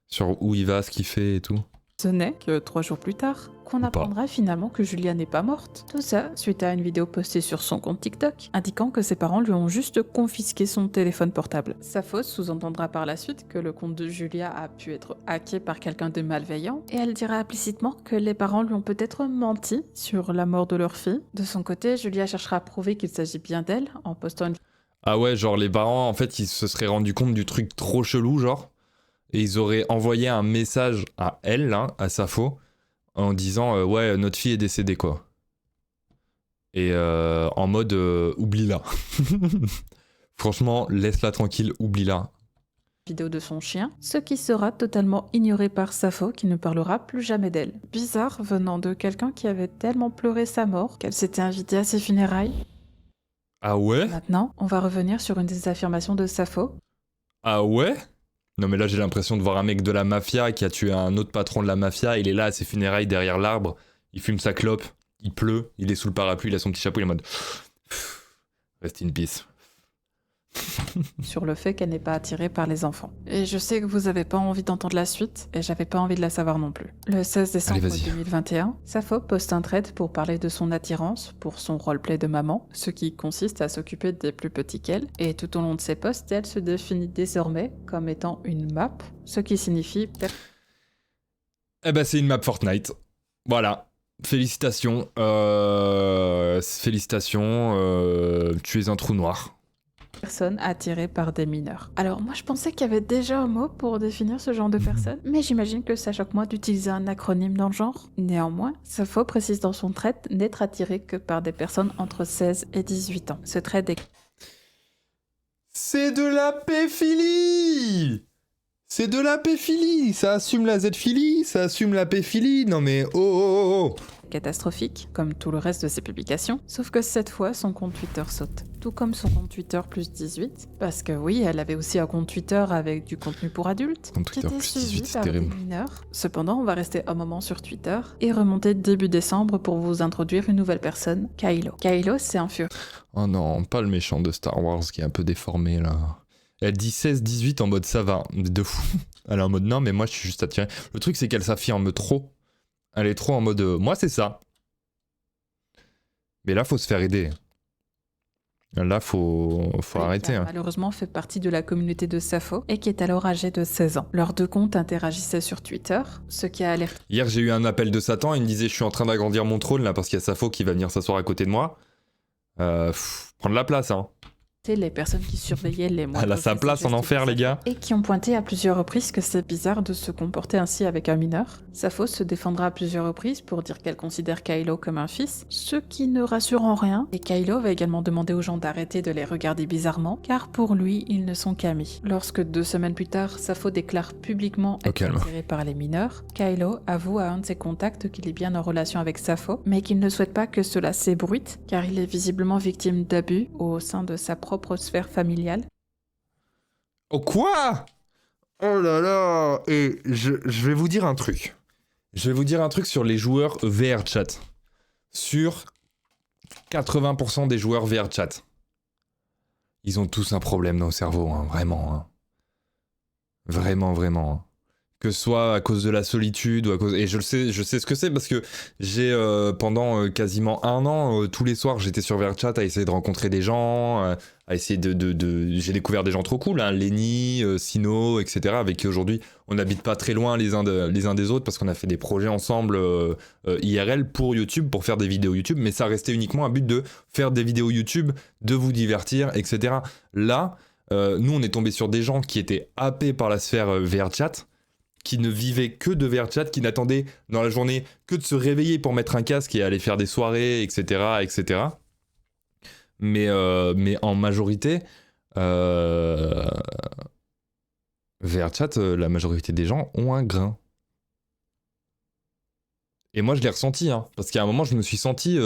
sur où il va, ce qu'il fait et tout. Ce n'est que 3 jours plus tard qu'on apprendra finalement que Julia n'est pas morte. Tout ça suite à une vidéo postée sur son compte TikTok, indiquant que ses parents lui ont juste confisqué son téléphone portable. Safo sous-entendra par la suite que le compte de Julia a pu être hacké par quelqu'un de malveillant, et elle dira implicitement que les parents lui ont peut-être menti sur la mort de leur fille. De son côté, Julia cherchera à prouver qu'il s'agit bien d'elle en postant une... Ah ouais, genre les parents, en fait, ils se seraient rendus compte du truc trop chelou, genre, et ils auraient envoyé un message à elle, là, à Safo, en disant ouais, notre fille est décédée, quoi. Et en mode oublie-la. Franchement, laisse-la tranquille, oublie-la. Vidéo de son chien, ce qui sera totalement ignoré par Safo qui ne parlera plus jamais d'elle. Bizarre venant de quelqu'un qui avait tellement pleuré sa mort qu'elle s'était invitée à ses funérailles. Ah ouais? Maintenant, on va revenir sur une des affirmations de Safo. Ah ouais? Non mais là j'ai l'impression de voir un mec de la mafia qui a tué un autre patron de la mafia, il est là à ses funérailles derrière l'arbre, il fume sa clope, il pleut, il est sous le parapluie, il a son petit chapeau, il est en mode rest in peace. Sur le fait qu'elle n'est pas attirée par les enfants. Et je sais que vous avez pas envie d'entendre la suite, et j'avais pas envie de la savoir non plus. Le 16 décembre 2021, Safo poste un thread pour parler de son attirance pour son roleplay de maman, ce qui consiste à s'occuper des plus petits qu'elle, et tout au long de ses posts, elle se définit désormais comme étant une map, ce qui signifie... Eh ben c'est une map Fortnite. Voilà. Félicitations. Félicitations. Tu es un trou noir. Personne attirée par des mineurs. Alors moi je pensais qu'il y avait déjà un mot pour définir ce genre de personne, mais j'imagine que ça choque moins d'utiliser un acronyme dans le genre. Néanmoins, Safo précise dans son thread n'être attiré que par des personnes entre 16 et 18 ans. Ce thread est... C'est de la pédophilie! C'est de la pédophilie! Ça assume la Z-philie, ça assume la pédophilie. Non mais oh oh oh! catastrophique, comme tout le reste de ses publications, sauf que cette fois, son compte Twitter saute. Tout comme son compte Twitter plus 18, parce que oui, elle avait aussi un compte Twitter avec du contenu pour adultes, Compte qui Twitter était plus suivi 18, c'est par des terrible. mineurs. Cependant, on va rester un moment sur Twitter et remonter début décembre pour vous introduire une nouvelle personne, Kylo. Kylo, c'est un furie. Oh non, pas le méchant de Star Wars qui est un peu déformé là. Elle dit 16-18 en mode ça va, de fou. Elle est en mode non, mais moi je suis juste attiré. Le truc c'est qu'elle s'affirme trop. Elle est trop en mode moi c'est ça. Mais là faut se faire aider. Là faut Oui, arrêter. qui a Hein. malheureusement fait partie de la communauté de Sappho et qui est alors âgé de 16 ans. Leurs deux comptes interagissaient sur Twitter, ce qui a alerté Hier j'ai eu un appel de Satan, il me disait je suis en train d'agrandir mon trône là parce qu'il y a Safo qui va venir s'asseoir à côté de moi. Prendre la place hein. les personnes qui surveillaient les moindres Elle a sa faits et place en gestes enfer de les gars. et qui ont pointé à plusieurs reprises que c'est bizarre de se comporter ainsi avec un mineur. Sappho se défendra à plusieurs reprises pour dire qu'elle considère Kylo comme un fils, ce qui ne rassure en rien, et Kylo va également demander aux gens d'arrêter de les regarder bizarrement, car pour lui, ils ne sont qu'amis. Lorsque 2 semaines plus tard, Sappho déclare publiquement être calme. attiré par les mineurs, Kylo avoue à un de ses contacts qu'il est bien en relation avec Sappho, mais qu'il ne souhaite pas que cela s'ébruite, car il est visiblement victime d'abus au sein de sa propre sphère familiale. Oh quoi? Oh là là. Et je vais vous dire un truc. Je vais vous dire un truc sur les joueurs VR chat. Sur 80% des joueurs VR chat. Ils ont tous un problème dans le cerveau, hein, vraiment. Hein. Vraiment, vraiment. Hein. Que ce soit à cause de la solitude ou à cause... Et je sais ce que c'est parce que j'ai pendant quasiment 1 an, tous les soirs, j'étais sur VRChat à essayer de rencontrer des gens, à essayer J'ai découvert des gens trop cool, hein, Lenny, Sino, etc. avec qui aujourd'hui on n'habite pas très loin les uns des autres parce qu'on a fait des projets ensemble IRL pour YouTube, pour faire des vidéos YouTube, mais ça restait uniquement un but de faire des vidéos YouTube, de vous divertir, etc. Là, nous on est tombé sur des gens qui étaient happés par la sphère VRChat, qui ne vivaient que de VRChat, qui n'attendaient dans la journée que de se réveiller pour mettre un casque et aller faire des soirées, etc. etc. Mais en majorité, VRChat, la majorité des gens ont un grain. Et moi, je l'ai ressenti, hein, parce qu'à un moment, je me suis senti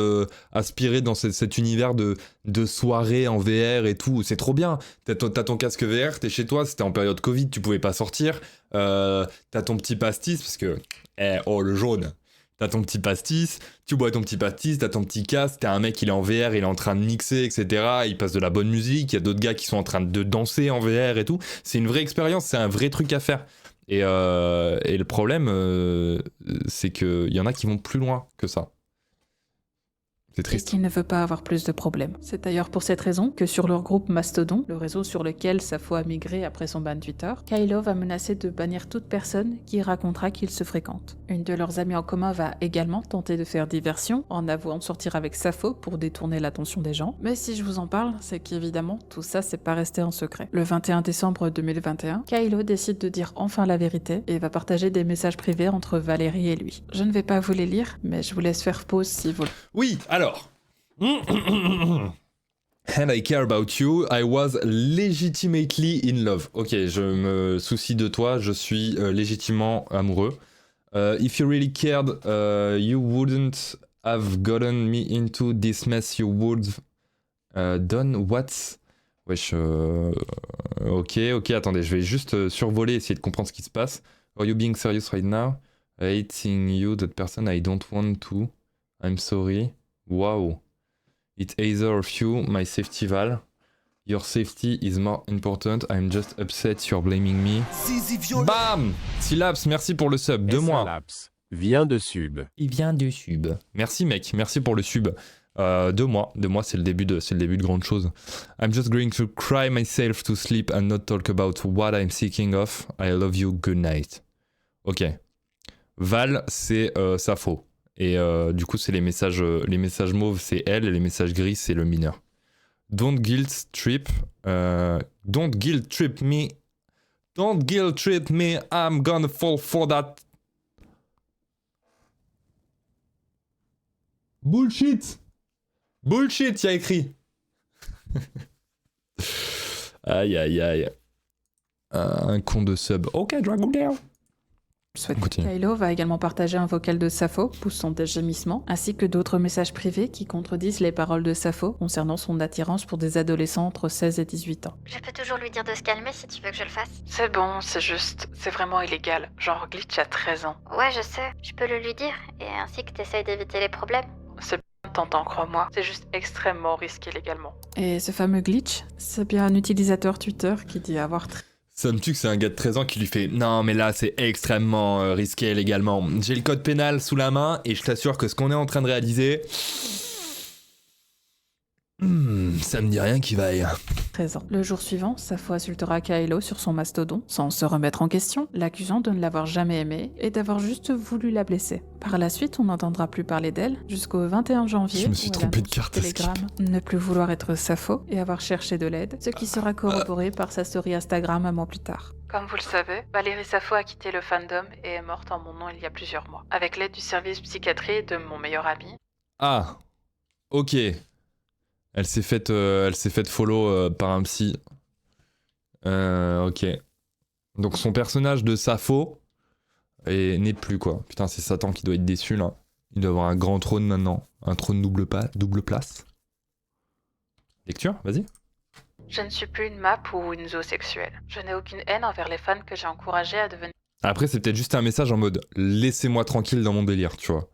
aspiré dans cet univers de soirée en VR et tout. C'est trop bien. T'as ton casque VR, t'es chez toi, c'était en période Covid, tu pouvais pas sortir. T'as ton petit pastis, parce que... le jaune. T'as ton petit pastis, tu bois ton petit pastis, t'as ton petit casque, t'as un mec, il est en VR, il est en train de mixer, etc. Il passe de la bonne musique, il y a d'autres gars qui sont en train de danser en VR et tout. C'est une vraie expérience, c'est un vrai truc à faire. Et le problème, c'est qu'il y en a qui vont plus loin que ça. C'est Et triste. qu'il ne veut pas avoir plus de problèmes. C'est d'ailleurs pour cette raison que sur leur groupe Mastodon, le réseau sur lequel Sappho a migré après son ban Twitter, Kylo va menacer de bannir toute personne qui racontera qu'ils se fréquentent. Une de leurs amies en commun va également tenter de faire diversion en avouant sortir avec Sappho pour détourner l'attention des gens. Mais si je vous en parle, c'est qu'évidemment, tout ça c'est pas resté en secret. Le 21 décembre 2021, Kylo décide de dire enfin la vérité et va partager des messages privés entre Valérie et lui. Je ne vais pas vous les lire, mais je vous laisse faire pause si vous... Oui, alors. And I care about you, I was legitimately in love. Ok, je me soucie de toi, je suis légitimement amoureux. If you really cared, you wouldn't have gotten me into this mess, you would done what? Wesh, ok, attendez, je vais juste survoler, essayer de comprendre ce qui se passe. Are you being serious right now? Hating you, that person I don't want to. I'm sorry. Wow. It's either of you, my safety val. Your safety is more important. I'm just upset you're blaming me. Bam! Syllabs, merci pour le sub. 2 mois. Syllabs vient de sub. Il vient de sub. Merci mec, merci pour le sub. 2 mois. 2 mois, c'est le début de grandes choses. I'm just going to cry myself to sleep and not talk about what I'm thinking of. I love you, good night. Ok. Val, c'est Sappho. Et du coup, c'est les messages mauves, c'est elle, et les messages gris, c'est le mineur. Don't guilt trip me. Don't guilt trip me, I'm gonna fall for that. Bullshit! Bullshit, y a écrit. Aïe. Un con de sub. Ok, Dragon Girl. Continue. Kylo va également partager un vocal de Sappho, poussant des gémissements, ainsi que d'autres messages privés qui contredisent les paroles de Sappho concernant son attirance pour des adolescents entre 16 et 18 ans. Je peux toujours lui dire de se calmer si tu veux que je le fasse. C'est bon, c'est vraiment illégal. Genre Glitch a 13 ans. Ouais, je sais. Je peux le lui dire, et ainsi que t'essayes d'éviter les problèmes. C'est bien tentant, crois-moi. C'est juste extrêmement risqué légalement. Et ce fameux Glitch, c'est bien un utilisateur Twitter qui dit avoir Ça me tue que c'est un gars de 13 ans qui lui fait « Non, mais là, c'est extrêmement risqué légalement. J'ai le code pénal sous la main et je t'assure que ce qu'on est en train de réaliser... ça me dit rien qui vaille. » 13 ans. Le jour suivant, Sappho insultera Kylo sur son mastodon, sans se remettre en question, l'accusant de ne l'avoir jamais aimée et d'avoir juste voulu la blesser. Par la suite, on n'entendra plus parler d'elle jusqu'au 21 janvier. Je me suis où elle trompé de annonce sur carte à skip. Telegram ne plus vouloir être Sappho et avoir cherché de l'aide, ce qui sera corroboré par sa story Instagram un mois plus tard. Comme vous le savez, Valérie Sappho a quitté le fandom et est morte en mon nom il y a plusieurs mois. Avec l'aide du service psychiatrie de mon meilleur ami, Ah, ok. Elle s'est faite follow par un psy. Ok. Donc son personnage de Sappho n'est plus quoi. Putain, c'est Satan qui doit être déçu là. Il doit avoir un grand trône maintenant. Un trône double place. Lecture, vas-y. je ne suis plus une map ou une zoosexuelle. Je n'ai aucune haine envers les fans que j'ai encouragés à devenir Après, c'est peut-être juste un message en mode laissez-moi tranquille dans mon délire, tu vois.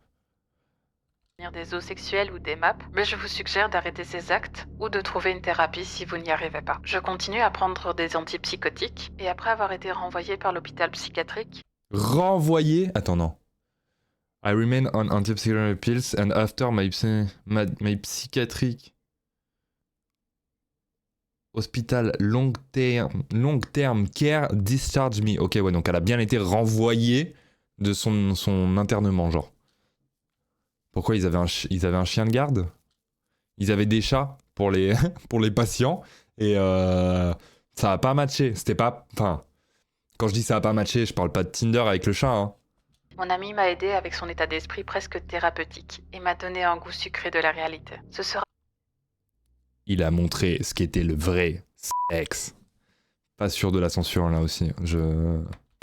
des zoosexuels ou des maps, mais je vous suggère d'arrêter ces actes ou de trouver une thérapie si vous n'y arrivez pas. Je continue à prendre des antipsychotiques et après avoir été renvoyé par l'hôpital psychiatrique, Renvoyer. Attends, non. I remain on antipsychotic pills and after my psychiatric hospital long term care discharge me. Ok, ouais, donc elle a bien été renvoyée de son internement, genre. Pourquoi ils avaient un chien de garde? Ils avaient des chats pour les, pour les patients et ça a pas matché. C'était pas... Enfin, quand je dis ça a pas matché, je parle pas de Tinder avec le chat, hein. mon ami m'a aidé avec son état d'esprit presque thérapeutique et m'a donné un goût sucré de la réalité. Ce sera Il a montré ce qu'était le vrai sexe. Pas sûr de la censure là aussi.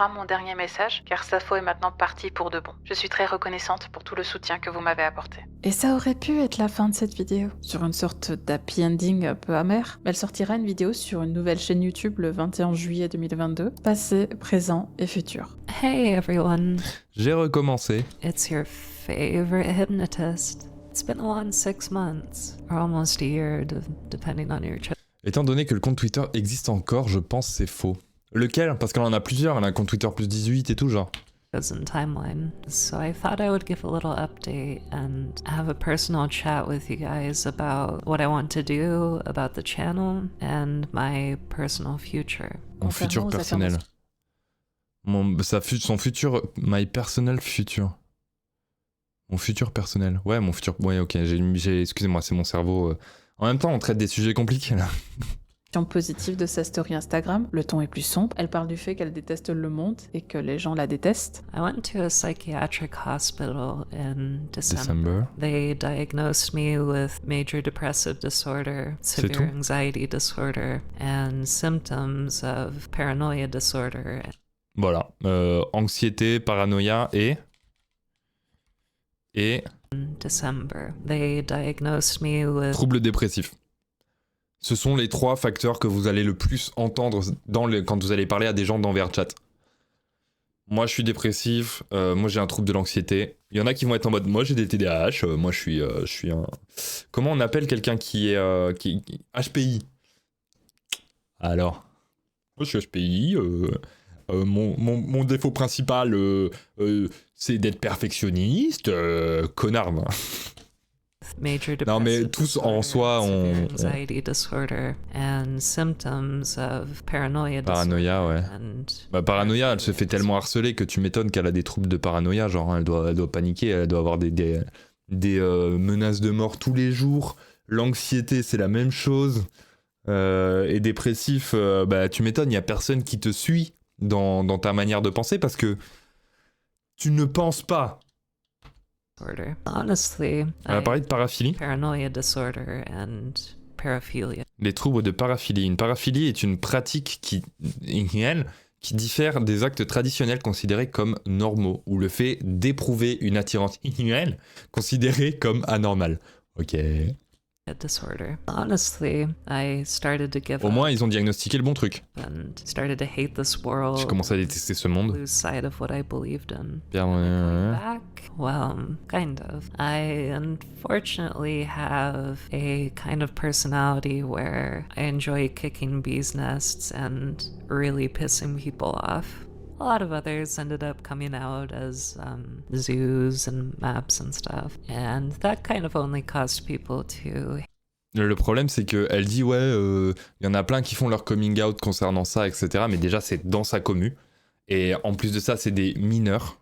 mon dernier message, car Sappho est maintenant partie pour de bon. Je suis très reconnaissante pour tout le soutien que vous m'avez apporté. Et ça aurait pu être la fin de cette vidéo. Sur une sorte d'happy ending un peu amer, elle sortira une vidéo sur une nouvelle chaîne YouTube le 21 juillet 2022, passé, présent et futur. Hey everyone, J'ai recommencé. it's your favorite hypnotist. It's been a long 6 months, or almost a year, depending on your Étant donné que le compte Twitter existe encore, je pense que c'est faux. Lequel? Parce qu'elle en a plusieurs, elle a un compte Twitter plus 18 et tout, genre. chosen timeline. So I thought I would give a little update and have a personal chat with you guys about what I want to do, about the channel, and my personal future. Mon futur personnel. Son futur... My personal future. Mon futur personnel. Ouais, mon futur... Ouais, ok, excusez-moi, c'est mon cerveau. En même temps, on traite des sujets compliqués, là. Positive de sa story Instagram, le ton est plus sombre. Elle parle du fait qu'elle déteste le monde et que les gens la détestent. I went to a psychiatric hospital in December. December. They diagnosed me with major depressive disorder, severe tout? anxiety disorder, and symptoms of paranoia disorder. Voilà. Anxiété, paranoïa et... In December, they diagnosed me with Troubles dépressifs. Ce sont les 3 facteurs que vous allez le plus entendre quand vous allez parler à des gens dans VRChat. Moi, je suis dépressif. Moi, j'ai un trouble de l'anxiété. Il y en a qui vont être en mode, moi, j'ai des TDAH. Moi, je suis un... Comment on appelle quelqu'un qui est... HPI. Alors, moi, je suis HPI. Mon défaut principal, c'est d'être perfectionniste. Connard, moi. major Non, mais depressive tous en soi, severe anxiety disorder and symptoms of paranoia Paranoïa, ouais. and Bah, paranoïa, elle se fait tellement harceler que tu m'étonnes qu'elle a des troubles de paranoïa. Genre, hein, elle doit paniquer, elle doit avoir des menaces de mort tous les jours. L'anxiété, c'est la même chose. Et dépressif, bah, tu m'étonnes, il n'y a personne qui te suit dans ta manière de penser parce que tu ne penses pas. disorder. Honestly, Elle a I parlé de paraphilie. paranoia disorder and paraphilia. Les troubles de paraphilie. Une paraphilie est une pratique qui diffère des actes traditionnels considérés comme normaux, ou le fait d'éprouver une attirance inhumaine considérée comme anormale. Ok. Disorder. Honestly, I started to give Au up moins, ils ont diagnostiqué le bon truc. and started to hate this J'ai world, commencé à détester ce monde. lose sight of what I believed in. Bien, Back? Well, kind of. I unfortunately have a kind of personality where I enjoy kicking bees' nests and really pissing people off. A lot of others ended up coming out as zoos and maps and stuff, and that kind of only caused people to. Le problème, c'est qu'elle dit, ouais, y en a plein qui font leur coming out concernant ça, etc. Mais déjà, c'est dans sa commu. Et en plus de ça, c'est des mineurs.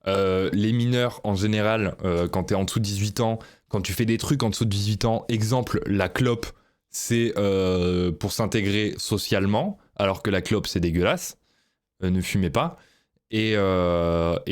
Les mineurs, en général, quand t'es en dessous de 18 ans, quand tu fais des trucs en dessous de 18 ans, exemple, la clope, c'est pour s'intégrer socialement, alors que la clope, c'est dégueulasse. Ne fumez pas. Et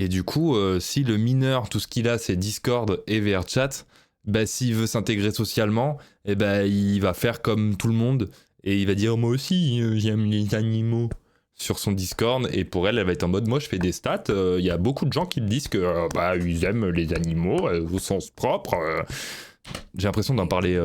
du coup, si le mineur, tout ce qu'il a, c'est Discord et VRChat, bah, s'il veut s'intégrer socialement, eh ben, il va faire comme tout le monde et il va dire moi aussi j'aime les animaux sur son Discord, et pour elle va être en mode moi je fais des stats, il y a beaucoup de gens qui me disent que bah, ils aiment les animaux au sens propre. J'ai l'impression d'en parler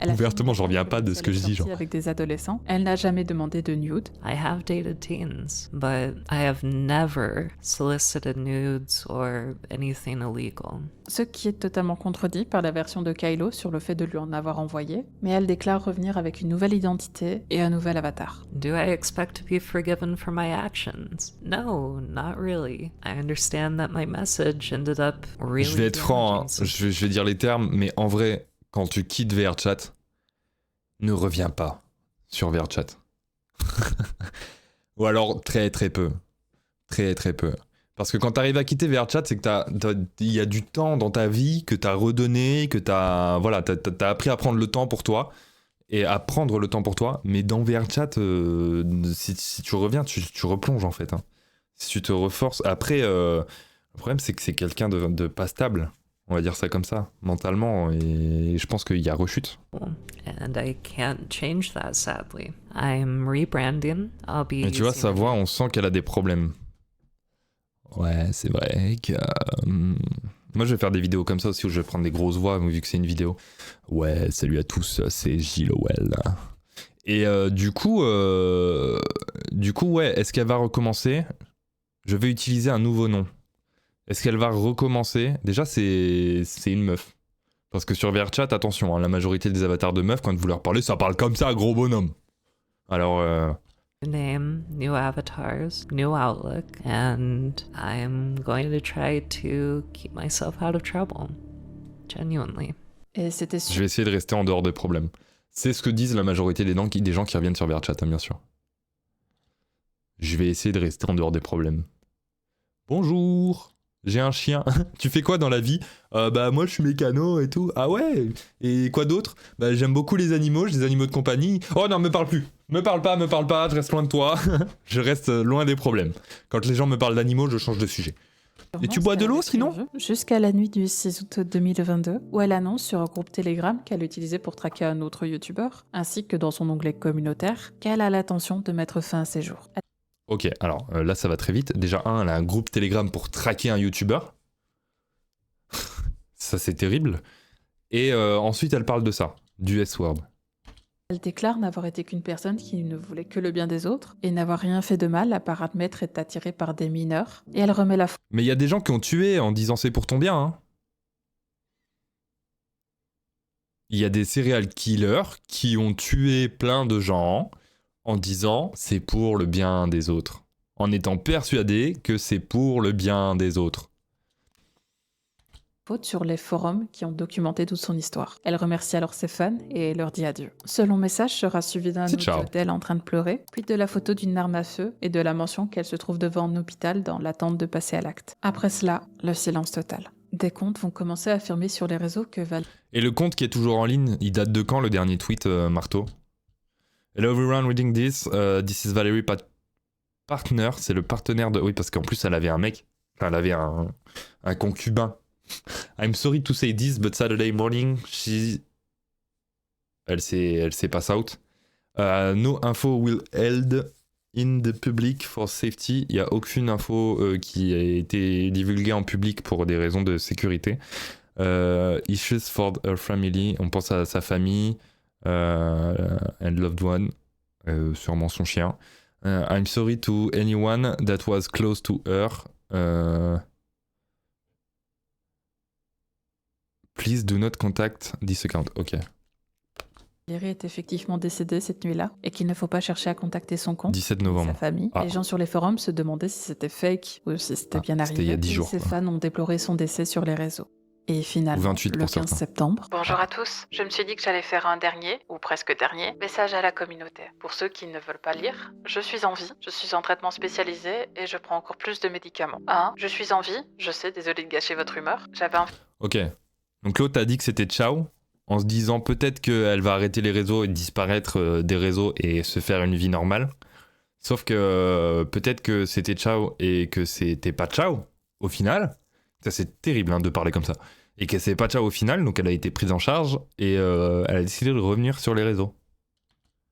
Elle a ouvertement, fini j'en reviens pas de qu'elle ce que est je dis, genre. sortie avec des adolescents. Elle n'a jamais demandé de nude. I have dated teens, but I have never solicited nudes or anything illegal. Ce qui est totalement contredit par la version de Kylo sur le fait de lui en avoir envoyé. Mais elle déclare revenir avec une nouvelle identité et un nouvel avatar. Do I expect to be forgiven for my actions? No, not really. I understand that my message ended up really Je vais être franc, hein, damaging some je vais dire les termes, mais en vrai, quand tu quittes VRChat, ne reviens pas sur VRChat. Ou alors très très peu. Très très peu. Parce que quand t'arrives à quitter VRChat, c'est que il y a du temps dans ta vie que t'as redonné, que t'as appris à prendre le temps pour toi, et à prendre le temps pour toi, mais dans VRChat, si tu reviens, tu replonges en fait. Hein. Si tu te reforces. Après, le problème c'est que c'est quelqu'un de pas stable. On va dire ça comme ça, mentalement, et je pense qu'il y a rechute. and I can't change that, sadly. I'm rebranding. I'll be Mais tu vois, using sa a voix, on sent qu'elle a des problèmes. Ouais, c'est vrai que... Moi, je vais faire des vidéos comme ça aussi, où je vais prendre des grosses voix, vu que c'est une vidéo. Ouais, salut à tous, c'est Gilles Howell. Et du coup, ouais, est-ce qu'elle va recommencer ? Je vais utiliser un nouveau nom. Est-ce qu'elle va recommencer ? Déjà, c'est une meuf. Parce que sur VRChat, attention, hein, la majorité des avatars de meufs, quand vous leur parlez, ça parle comme ça, gros bonhomme. Alors, new name, new avatars, new outlook, and I'm going to try to keep myself out of trouble. Genuinely. Et c'était je vais essayer de rester en dehors des problèmes. C'est ce que disent la majorité des gens qui reviennent sur VRChat, hein, bien sûr. Je vais essayer de rester en dehors des problèmes. Bonjour, j'ai un chien. Tu fais quoi dans la vie ? Bah moi je suis mécano et tout. Ah ouais ? Et quoi d'autre ? Bah j'aime beaucoup les animaux, j'ai des animaux de compagnie. Oh non, me parle plus. Me parle pas, je reste loin de toi. Je reste loin des problèmes. Quand les gens me parlent d'animaux, je change de sujet. Et tu bois de l'eau sinon ? Jusqu'à la nuit du 6 août 2022, où elle annonce sur un groupe Telegram qu'elle utilisait pour traquer un autre youtubeur, ainsi que dans son onglet communautaire, qu'elle a l'intention de mettre fin à ses jours. Ok, alors là ça va très vite. Déjà, elle a un groupe Telegram pour traquer un youtubeur. Ça c'est terrible. Et ensuite elle parle de ça, du S-word. Elle déclare n'avoir été qu'une personne qui ne voulait que le bien des autres et n'avoir rien fait de mal à part admettre être attirée par des mineurs. Et elle remet la faute. Mais il y a des gens qui ont tué en disant c'est pour ton bien. Hein. Il y a des serial killers qui ont tué plein de gens en disant c'est pour le bien des autres. En étant persuadés que c'est pour le bien des autres. Sur les forums qui ont documenté toute son histoire. Elle remercie alors ses fans et leur dit adieu. Ce long message sera suivi d'un audio d'elle en train de pleurer, puis de la photo d'une arme à feu et de la mention qu'elle se trouve devant un hôpital dans l'attente de passer à l'acte. Après cela, le silence total. Des comptes vont commencer à affirmer sur les réseaux que Et le compte qui est toujours en ligne, il date de quand le dernier tweet, Marteau ? Hello everyone reading this, this is Valerie Partner, c'est le partenaire de... Oui, parce qu'en plus elle avait un mec, elle avait un concubin. I'm sorry to say this, but Saturday morning, elle s'est pass out. No info will held in the public for safety. Il n'y a aucune info qui a été divulguée en public pour des raisons de sécurité. Issues for her family. On pense à sa famille and loved one. Sûrement son chien. I'm sorry to anyone that was close to her. Please do not contact this account. Ok. Valérie est effectivement décédée cette nuit-là et qu'il ne faut pas chercher à contacter son compte. 17 Sa novembre. famille. Ah. Les gens sur les forums se demandaient si c'était fake ou si c'était bien arrivé. C'était il y a 10 Et jours. ses quoi. fans ont déploré son décès sur les réseaux. Et finalement, Ou 28 le pour 15 certains. septembre. Bonjour à tous. Je me suis dit que j'allais faire un dernier, ou presque dernier, message à la communauté. Pour ceux qui ne veulent pas lire, je suis en vie, je suis en traitement spécialisé et je prends encore plus de médicaments. Je suis en vie, je sais, désolé de gâcher votre humeur. J'avais un Ok. Donc l'autre a dit que c'était ciao, en se disant peut-être qu'elle va arrêter les réseaux et disparaître des réseaux et se faire une vie normale. Sauf que peut-être que c'était ciao et que c'était pas ciao au final. Ça c'est terrible de parler comme ça. Et que c'est pas ciao au final, donc elle a été prise en charge et elle a décidé de revenir sur les réseaux.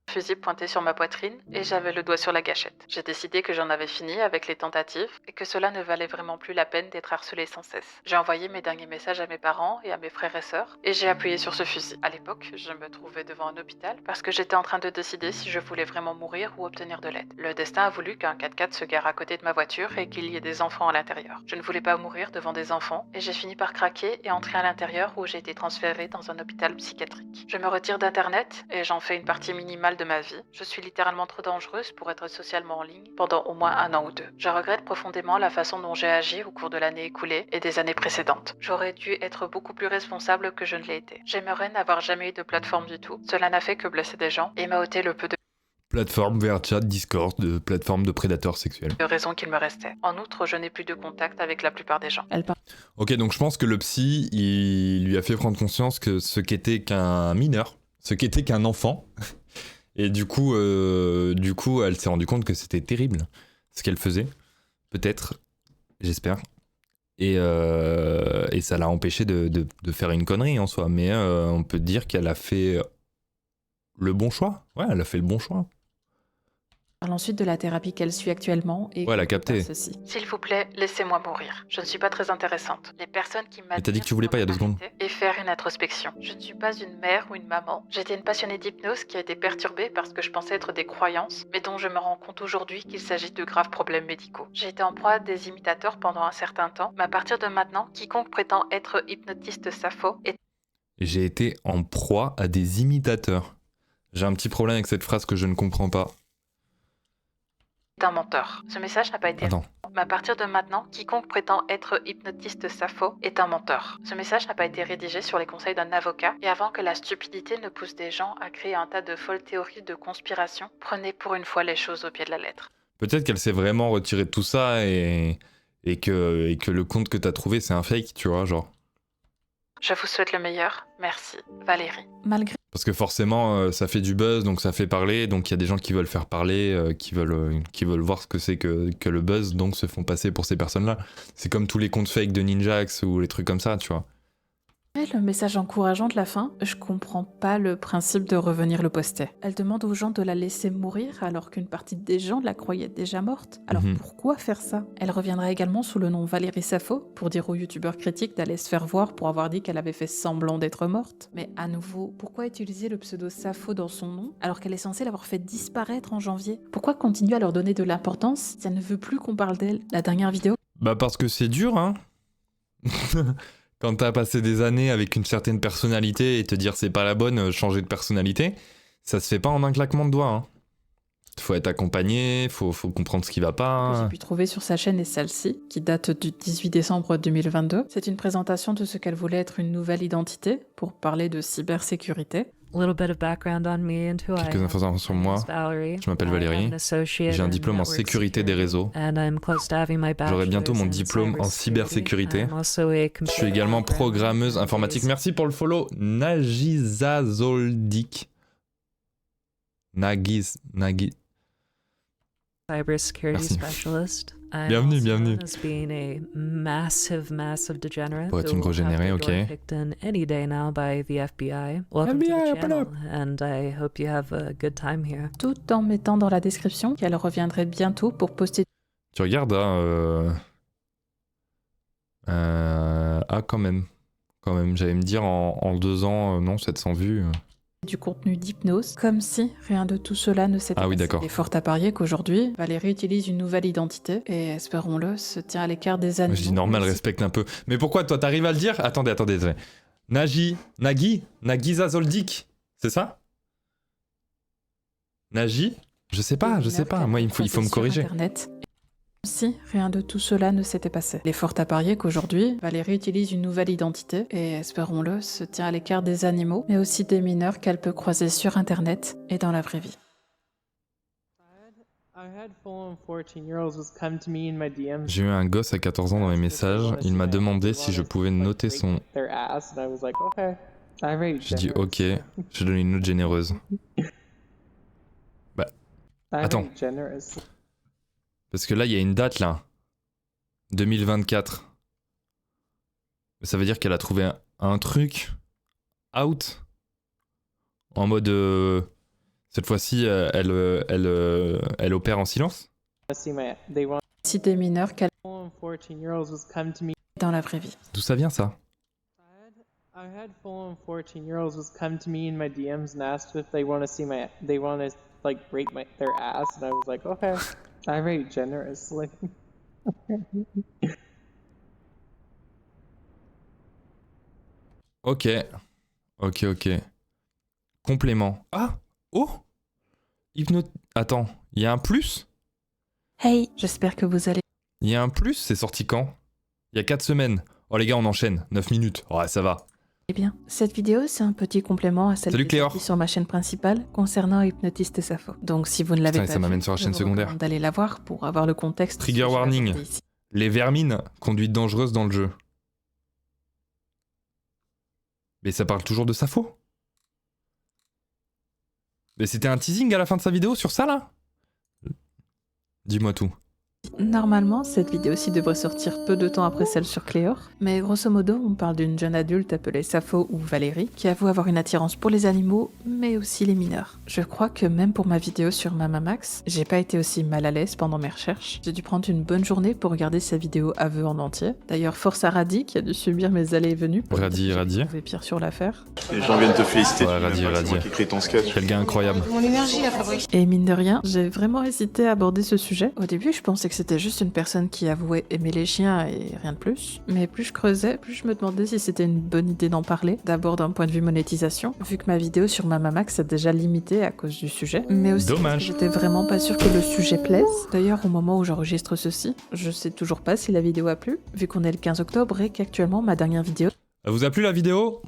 fusil pointé sur ma poitrine et j'avais le doigt sur la gâchette. J'ai décidé que j'en avais fini avec les tentatives et que cela ne valait vraiment plus la peine d'être harcelé sans cesse. J'ai envoyé mes derniers messages à mes parents et à mes frères et sœurs et j'ai appuyé sur ce fusil. À l'époque, je me trouvais devant un hôpital parce que j'étais en train de décider si je voulais vraiment mourir ou obtenir de l'aide. Le destin a voulu qu'un 4x4 se gare à côté de ma voiture et qu'il y ait des enfants à l'intérieur. Je ne voulais pas mourir devant des enfants et j'ai fini par craquer et entrer à l'intérieur où j'ai été transférée dans un hôpital psychiatrique. Je me retire d'internet et j'en fais une partie minimale de ma vie. Je suis littéralement trop dangereuse pour être socialement en ligne pendant au moins 1 an ou 2. Je regrette profondément la façon dont j'ai agi au cours de l'année écoulée et des années précédentes. J'aurais dû être beaucoup plus responsable que je ne l'ai été. J'aimerais n'avoir jamais eu de plateforme du tout. Cela n'a fait que blesser des gens et m'a ôté le peu de Plateforme, VRChat, Discord, de plateforme de prédateurs sexuels. raisons qu'il me restait. En outre, je n'ai plus de contact avec la plupart des gens. Ok, donc je pense que le psy, il lui a fait prendre conscience que ce qu'était qu'un mineur, ce qu'était qu'un enfant, et du coup, elle s'est rendue compte que c'était terrible ce qu'elle faisait, peut-être, j'espère, et ça l'a empêché de faire une connerie en soi, mais on peut dire qu'elle a fait le bon choix. Ouais, elle a fait le bon choix. Parle ensuite de la thérapie qu'elle suit actuellement et Ouais, elle a capté. ceci. S'il vous plaît, laissez-moi mourir. Je ne suis pas très intéressante. Les personnes qui m'admirent t'as dit que tu voulais pas il y a 2 secondes. et faire une introspection. Je ne suis pas une mère ou une maman. J'étais une passionnée d'hypnose qui a été perturbée parce que je pensais être des croyances, mais dont je me rends compte aujourd'hui qu'il s'agit de graves problèmes médicaux. J'ai été en proie à des imitateurs pendant un certain temps, mais à partir de maintenant, quiconque prétend être hypnotiste Sappho est J'ai été en proie à des imitateurs. J'ai un petit problème avec cette phrase que je ne comprends pas. un menteur. Ce message n'a pas été... Attends. Mais à partir de maintenant, quiconque prétend être hypnotiste Sappho est un menteur. Ce message n'a pas été rédigé sur les conseils d'un avocat, et avant que la stupidité ne pousse des gens à créer un tas de folles théories de conspiration, prenez pour une fois les choses au pied de la lettre. Peut-être qu'elle s'est vraiment retirée de tout ça et que le compte que t'as trouvé c'est un fake, tu vois, genre. Je vous souhaite le meilleur. Merci, Valérie. Malgré Parce que forcément, ça fait du buzz, donc ça fait parler, donc il y a des gens qui veulent faire parler, qui veulent voir ce que c'est que le buzz, donc se font passer pour ces personnes-là. C'est comme tous les comptes fake de Ninjax ou les trucs comme ça, tu vois. le message encourageant de la fin, je comprends pas le principe de revenir le poster. Elle demande aux gens de la laisser mourir alors qu'une partie des gens la croyaient déjà morte. Alors pourquoi faire ça? Elle reviendra également sous le nom Valérie Sappho pour dire aux youtubeurs critiques d'aller se faire voir pour avoir dit qu'elle avait fait semblant d'être morte. Mais à nouveau, pourquoi utiliser le pseudo Sappho dans son nom alors qu'elle est censée l'avoir fait disparaître en janvier? Pourquoi continuer à leur donner de l'importance si elle ne veut plus qu'on parle d'elle? La dernière vidéo... Bah parce que c'est dur, hein. Quand t'as passé des années avec une certaine personnalité et te dire c'est pas la bonne, changer de personnalité, ça se fait pas en un claquement de doigts. Hein. Faut être accompagné, faut comprendre ce qui va que pas. j'ai pu trouver sur sa chaîne est celle-ci, qui date du 18 décembre 2022. C'est une présentation de ce qu'elle voulait être une nouvelle identité pour parler de cybersécurité. A little bit of background on me and who I Quelques am. informations sur My name moi. is Valerie. Je m'appelle I am Valérie. an associate J'ai un in diplôme en network sécurité des réseaux. and I'm close to having my J'aurai bientôt mon bachelor's in diplôme en cybersécurité. I'm also a Je suis également programmeuse informatique. Merci pour le follow, Nagiza Zoldik. cybersecurity Merci. specialist. I'm Bienvenue, also bienvenue. known as being a massive degenerate Pour être une who will gros générée, have their ok. door kicked in any day now by the FBI. Welcome FBI, to the open channel, up. and I hope you have a good time here. Tout en mettant dans la description qu'elle reviendrait bientôt pour poster Tu regardes, hein, ah, quand même. Quand même, j'allais me dire en 2 ans, non, 700 vues. du contenu d'hypnose, comme si rien de tout cela ne s'était Ah oui, passé. d'accord. Il est fort à parier qu'aujourd'hui, Valérie utilise une nouvelle identité et, espérons-le, se tient à l'écart des animaux. Je dis normal, mais aussi respecte un peu. Mais pourquoi toi, t'arrives à le dire? Attendez. Nagisa Zoldyck, c'est ça? Nagi? Je sais pas. Moi, il faut me sur corriger. Internet. Si rien de tout cela ne s'était passé. Il est fort à parier qu'aujourd'hui, Valérie utilise une nouvelle identité et, espérons-le, se tient à l'écart des animaux, mais aussi des mineurs qu'elle peut croiser sur Internet et dans la vraie vie. J'ai eu un gosse à 14 ans dans mes messages. Il m'a demandé si je pouvais noter son. J'ai dit ok. Je donne une note généreuse. Attends. Parce que là, il y a une date là. 2024. Ça veut dire qu'elle a trouvé un truc out. En mode. Cette fois-ci, elle opère en silence. Si des mineurs qu'elle dans la vraie vie. D'où ça vient ça? I had full-on 14-year-olds just come to me in my DMs and asked if they want to like rate their ass, and I was like, okay, I rate generously. Ok. Complément. Ah! Oh! Attends, il y a un plus? Hey, j'espère que vous allez Il y a un plus? C'est sorti quand? Il y a 4 semaines. Oh les gars, on enchaîne. 9 minutes. Ouais, ça va. bien. Cette vidéo, c'est un petit complément à celle Salut, qui est Cléor. sortie sur ma chaîne principale concernant Hypnotiste Safo. Donc si vous ne l'avez Putain, pas ça m'amène vue, sur la je chaîne vous secondaire. recommande d'aller la voir pour avoir le contexte. Trigger de ce que j'ai warning. abordé ici. Les vermines, conduite dangereuse dans le jeu. Mais ça parle toujours de Safo? Mais c'était un teasing à la fin de sa vidéo sur ça là? Dis-moi tout. Normalement, cette vidéo-ci devrait sortir peu de temps après celle sur Cléor, mais grosso modo, on parle d'une jeune adulte appelée Safo ou Valérie, qui avoue avoir une attirance pour les animaux, mais aussi les mineurs. Je crois que même pour ma vidéo sur Mamamax, j'ai pas été aussi mal à l'aise pendant mes recherches. J'ai dû prendre une bonne journée pour regarder sa vidéo aveu en entier. D'ailleurs, force à Radi, qui a dû subir mes allées et venues pour Radi. j'ai trouvé pire sur l'affaire. Les gens viennent te féliciter. Ouais, Radi. C'est moi qui crée ton sketch. Quel gars incroyable. Et mine de rien, j'ai vraiment hésité à aborder ce sujet. Au début, je pensais que c'était juste une personne qui avouait aimer les chiens et rien de plus. Mais plus je creusais, plus je me demandais si c'était une bonne idée d'en parler. D'abord d'un point de vue monétisation, vu que ma vidéo sur Mamamax est déjà limitée à cause du sujet. Mais aussi Dommage. parce que j'étais vraiment pas sûre que le sujet plaise. D'ailleurs, au moment où j'enregistre ceci, je sais toujours pas si la vidéo a plu, vu qu'on est le 15 octobre et qu'actuellement ma dernière vidéo, Ça vous a plu la vidéo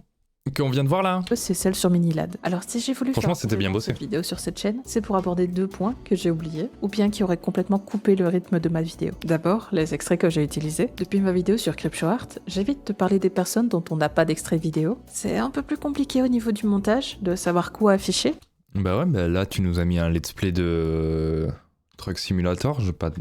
qu'on vient de voir là? c'est celle sur Minilad. Alors si j'ai voulu Franchement, faire c'était bien bossé. cette vidéo sur cette chaîne, c'est pour aborder 2 points que j'ai oubliés, ou bien qui auraient complètement coupé le rythme de ma vidéo. D'abord, les extraits que j'ai utilisés. Depuis ma vidéo sur CryptoArt, j'évite de parler des personnes dont on n'a pas d'extrait vidéo. C'est un peu plus compliqué au niveau du montage, de savoir quoi afficher. Bah ouais, bah là tu nous as mis un let's play de Truck Simulator, j'ai pas...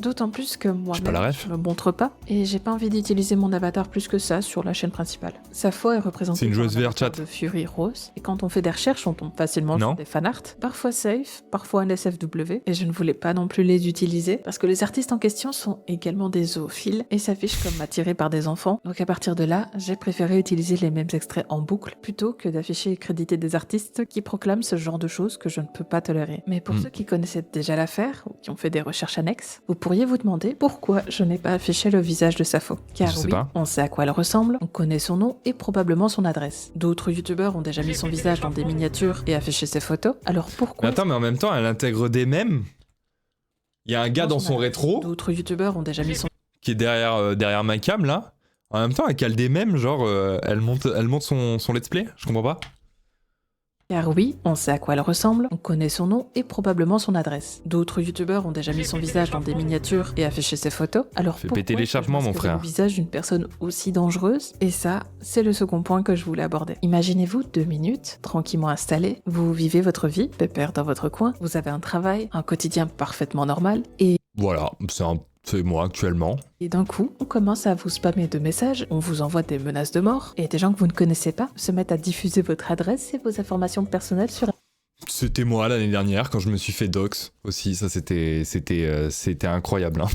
D'autant plus que J'ai pas la moi-même, ref. je me montre pas, et j'ai pas envie d'utiliser mon avatar plus que ça sur la chaîne principale. Safo est représentée C'est une par joueuse un VR avatar chat. de Fury Rose, et quand on fait des recherches, on tombe facilement Non. sur des fanarts, parfois safe, parfois NSFW, et je ne voulais pas non plus les utiliser, parce que les artistes en question sont également des zoophiles, et s'affichent comme attirés par des enfants, donc à partir de là, j'ai préféré utiliser les mêmes extraits en boucle, plutôt que d'afficher et créditer des artistes qui proclament ce genre de choses que je ne peux pas tolérer. Mais pour ceux qui connaissaient déjà l'affaire, ou qui ont fait des recherches annexes, vous pourriez vous demander pourquoi je n'ai pas affiché le visage de Safo. Car Je sais oui, pas. on sait à quoi elle ressemble, on connaît son nom et probablement son adresse. D'autres youtubeurs ont déjà mis son visage dans des miniatures et affiché ses photos, alors pourquoi Mais attends, mais en même temps, elle intègre des mèmes. Il y a un gars dans son rétro D'autres youtubeurs ont déjà mis son qui est derrière ma cam là. En même temps, elle cale des mèmes, genre elle monte son let's play. Je comprends pas. Car oui, on sait à quoi elle ressemble, on connaît son nom et probablement son adresse. D'autres youtubeurs ont déjà mis son visage dans des miniatures et affiché ses photos, alors Fais pourquoi péter l'échappement, je mon masquerais frère. le visage d'une personne aussi dangereuse? Et ça, c'est le second point que je voulais aborder. Imaginez-vous 2 minutes, tranquillement installé, vous vivez votre vie, pépère dans votre coin, vous avez un travail, un quotidien parfaitement normal, et Voilà, c'est moi actuellement. Et d'un coup, on commence à vous spammer de messages, on vous envoie des menaces de mort, et des gens que vous ne connaissez pas se mettent à diffuser votre adresse et vos informations personnelles sur... C'était moi l'année dernière quand je me suis fait dox aussi, ça c'était incroyable. Hein.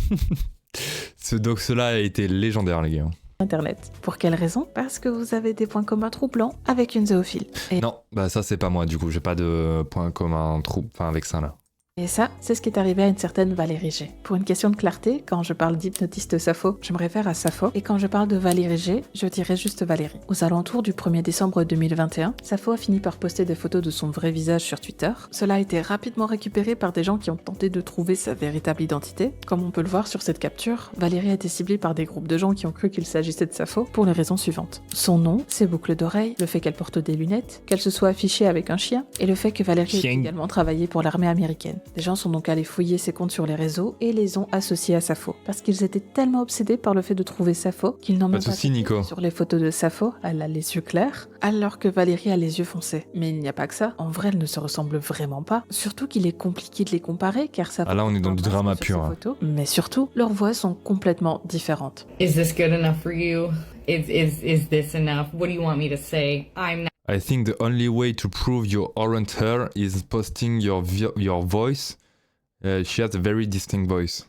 Ce dox-là a été légendaire les gars. Internet. Pour quelle raison? Parce que vous avez des points communs troublants avec une zoophile. Et... Non, bah ça c'est pas moi du coup, j'ai pas de point commun avec ça là. Et ça, c'est ce qui est arrivé à une certaine Valérie G. Pour une question de clarté, quand je parle d'hypnotiste Sappho, je me réfère à Sappho, et quand je parle de Valérie G, je dirais juste Valérie. Aux alentours du 1er décembre 2021, Sappho a fini par poster des photos de son vrai visage sur Twitter. Cela a été rapidement récupéré par des gens qui ont tenté de trouver sa véritable identité. Comme on peut le voir sur cette capture, Valérie a été ciblée par des groupes de gens qui ont cru qu'il s'agissait de Sappho pour les raisons suivantes. Son nom, ses boucles d'oreilles, le fait qu'elle porte des lunettes, qu'elle se soit affichée avec un chien, et le fait que Valérie ait également travaillé pour l'armée américaine. Des gens sont donc allés fouiller ses comptes sur les réseaux et les ont associés à Sappho. Parce qu'ils étaient tellement obsédés par le fait de trouver Sappho qu'ils n'ont même pas Nico. sur les photos de Sappho, elle a les yeux clairs, alors que Valérie a les yeux foncés. Mais il n'y a pas que ça, en vrai elles ne se ressemblent vraiment pas. Surtout qu'il est compliqué de les comparer car Sappho... Ah là on est dans du drama pur. Hein. Photos, mais surtout, leurs voix sont complètement différentes. Is this good enough for you? Is this enough? What do you want me to say? I'm not... I think the only way to prove you aren't her is posting your voice. She has a very distinct voice.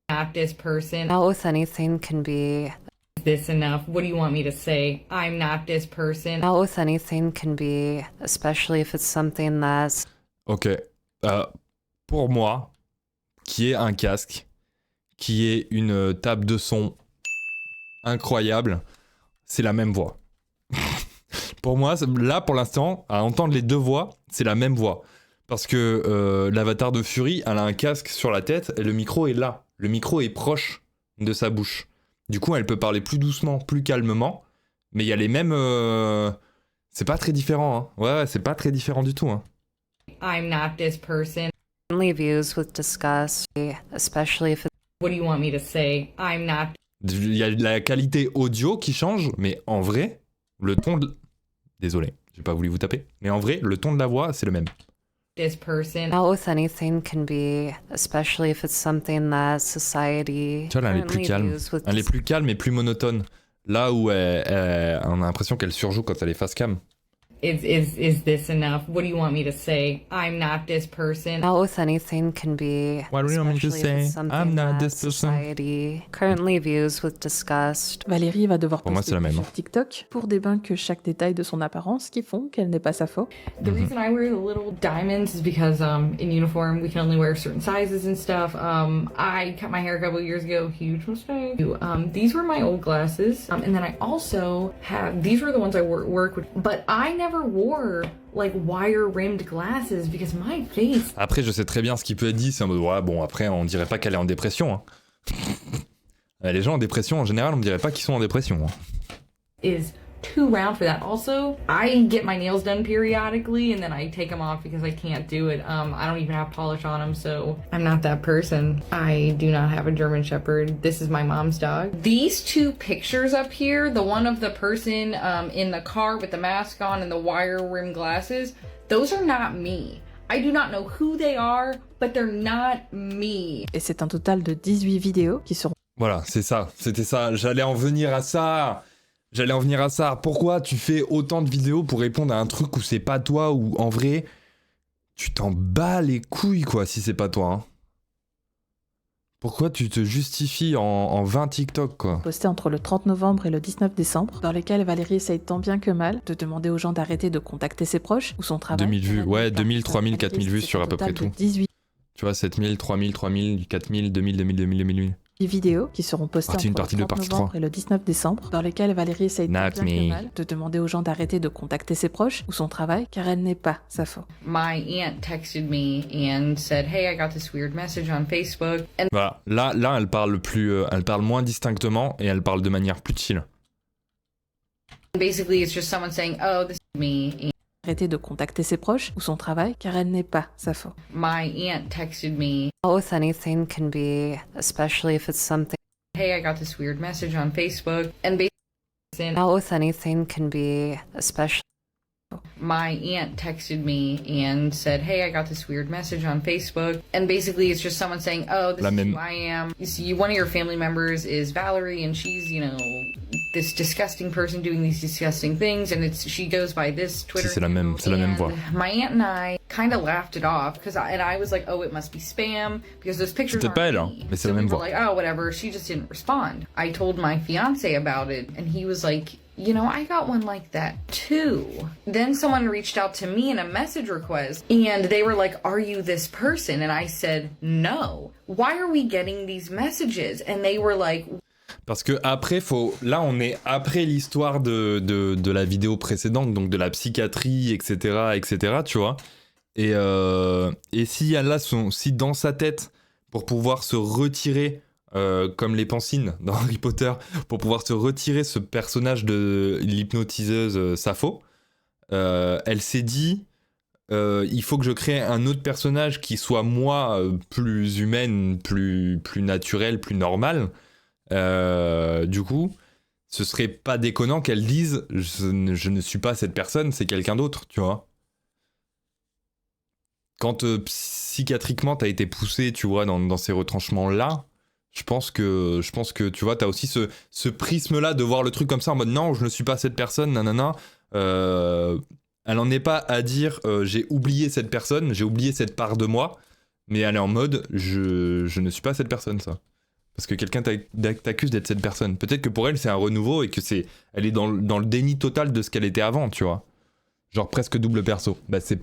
Not this person. Not with anything can be. Is this enough? What do you want me to say? I'm not this person. Not with anything can be, especially if it's something that's... Ok. Pour moi, qui est un casque, qui est une table de son incroyable, c'est la même voix. Pour moi, là, pour l'instant, à entendre les deux voix, c'est la même voix. Parce que l'avatar de Fury, elle a un casque sur la tête et le micro est là. Le micro est proche de sa bouche. Du coup, elle peut parler plus doucement, plus calmement. Mais il y a les mêmes... C'est pas très différent. Hein. Ouais, c'est pas très différent du tout. Hein. I'm not this person. Only views with disgust, especially if it's... What do you want me to say? I'm not... Il y a la qualité audio qui change, mais en vrai, le ton de... Désolé, j'ai pas voulu vous taper. Mais en vrai, le ton de la voix, c'est le même. This person. Not with anything can be, especially if it's something that society... Tu vois, là, elle est plus calme. Elle est plus calme et plus monotone. Là où on a l'impression qu'elle surjoue quand elle est face cam. Is this enough? What do you want me to say? I'm not this person. Not with anything can be. What do you want me to say? I'm not this person. Society currently views with disgust. Valérie va devoir moi, poster c'est la même. sur TikTok pour débunker chaque détail de son apparence qui font qu'elle n'est pas Sappho. The reason I wear the little diamonds is because in uniform we can only wear certain sizes and stuff. I cut my hair a couple years ago, huge mistake. These were my old glasses, and then I also have these were the ones I work with, but I never wore like wire-rimmed glasses because my face. Après, je sais très bien ce qui peut être dit, c'est en mode ouais, bon, après, on dirait pas qu'elle est en dépression. Hein. Les gens en dépression, en général, on dirait pas qu'ils sont en dépression. Hein. Is too round for that. Also, I get my nails done periodically and then I take them off because I can't do it. I don't even have polish on them, so I'm not that person. I do not have a German Shepherd. This is my mom's dog. These two pictures up here, the one of the person in the car with the mask on and the wire rim glasses, those are not me. I do not know who they are, but they're not me. Et c'est un total de 18 vidéos qui seront... Voilà, c'est ça, c'était ça. J'allais en venir à ça. Pourquoi tu fais autant de vidéos pour répondre à un truc où c'est pas toi, ou en vrai, tu t'en bats les couilles, quoi, si c'est pas toi. Hein. Pourquoi tu te justifies en 20 TikTok, quoi? Postés entre le 30 novembre et le 19 décembre, dans lesquels Valérie essaye tant bien que mal de demander aux gens d'arrêter de contacter ses proches ou son travail. 2000 vues, ouais, 2000, 3000, 4000 vues sur à peu près tout. 18 Tu vois, 7000, 3000, 3000, 4000, 2000, 2000, 2000, 2000. vidéos qui seront postées entre le 30 novembre et le 19 décembre, dans lesquelles Valérie essaye tant bien que mal de demander aux gens d'arrêter de contacter ses proches ou son travail, car elle n'est pas Sappho. My aunt texted me and said, "Hey, I got this weird message on Facebook." And voilà, là, elle parle moins distinctement et elle parle de manière plus chill. basically, it's just someone saying, "Oh, this is me." Arrêter de contacter ses proches ou son travail, car elle n'est pas Sappho. My aunt texted me, Not with anything can be, especially if it's something. "Hey, I got this weird message on Facebook." And basically, Not with anything can be, especially. My aunt texted me and said, hey, I got this weird message on Facebook. And basically it's just someone saying, oh, this is who I am. You see, one of your family members is Valerie and she's, you know, this disgusting person doing these disgusting things. And she goes by this Twitter. C'est la même voix. My aunt and I kind of laughed it off because I was like, oh, it must be spam because those pictures C'était pas elle, hein, mais c'est la même voix. Like, oh, whatever. She just didn't respond. I told my fiance about it and he was like, you know, I got one like that too. Then someone reached out to me in a message request and they were like, are you this person? And I said, no. Why are we getting these messages? And they were like... Parce que après, là, on est après l'histoire de la vidéo précédente, donc de la psychiatrie, etc., tu vois. Et si si dans sa tête, pour pouvoir se retirer, comme les Pansines dans Harry Potter, pour pouvoir se retirer ce personnage de l'hypnotiseuse Sappho, elle s'est dit, il faut que je crée un autre personnage qui soit moi, plus humaine, plus naturel, plus normal. Du coup, ce serait pas déconnant qu'elle dise je ne suis pas cette personne, c'est quelqu'un d'autre, tu vois. Quand psychiatriquement t'as été poussé, tu vois, dans ces retranchements là, je pense que tu vois, t'as aussi ce prisme là de voir le truc comme ça en mode non, je ne suis pas cette personne, nanana. Elle en est pas à dire j'ai oublié cette personne, j'ai oublié cette part de moi, mais elle est en mode je ne suis pas cette personne, ça. Parce que quelqu'un t'accuse d'être cette personne. Peut-être que pour elle, c'est un renouveau et que elle est dans le déni total de ce qu'elle était avant, tu vois. Genre presque double perso. Bah, c'est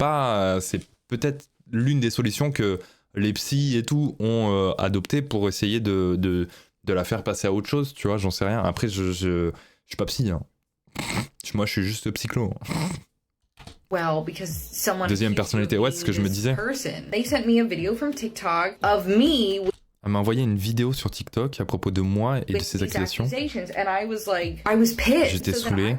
peut-être l'une des solutions que les psys et tout ont adopté pour essayer de la faire passer à autre chose, tu vois, j'en sais rien. Après, je suis pas psy, hein. Moi, je suis juste psychlo. Well, because someone Deuxième personnalité, ouais, c'est ce que je me disais. They sent me a video from TikTok of me. Elle m'a envoyé une vidéo sur TikTok à propos de moi et de ces accusations. J'étais saoulé.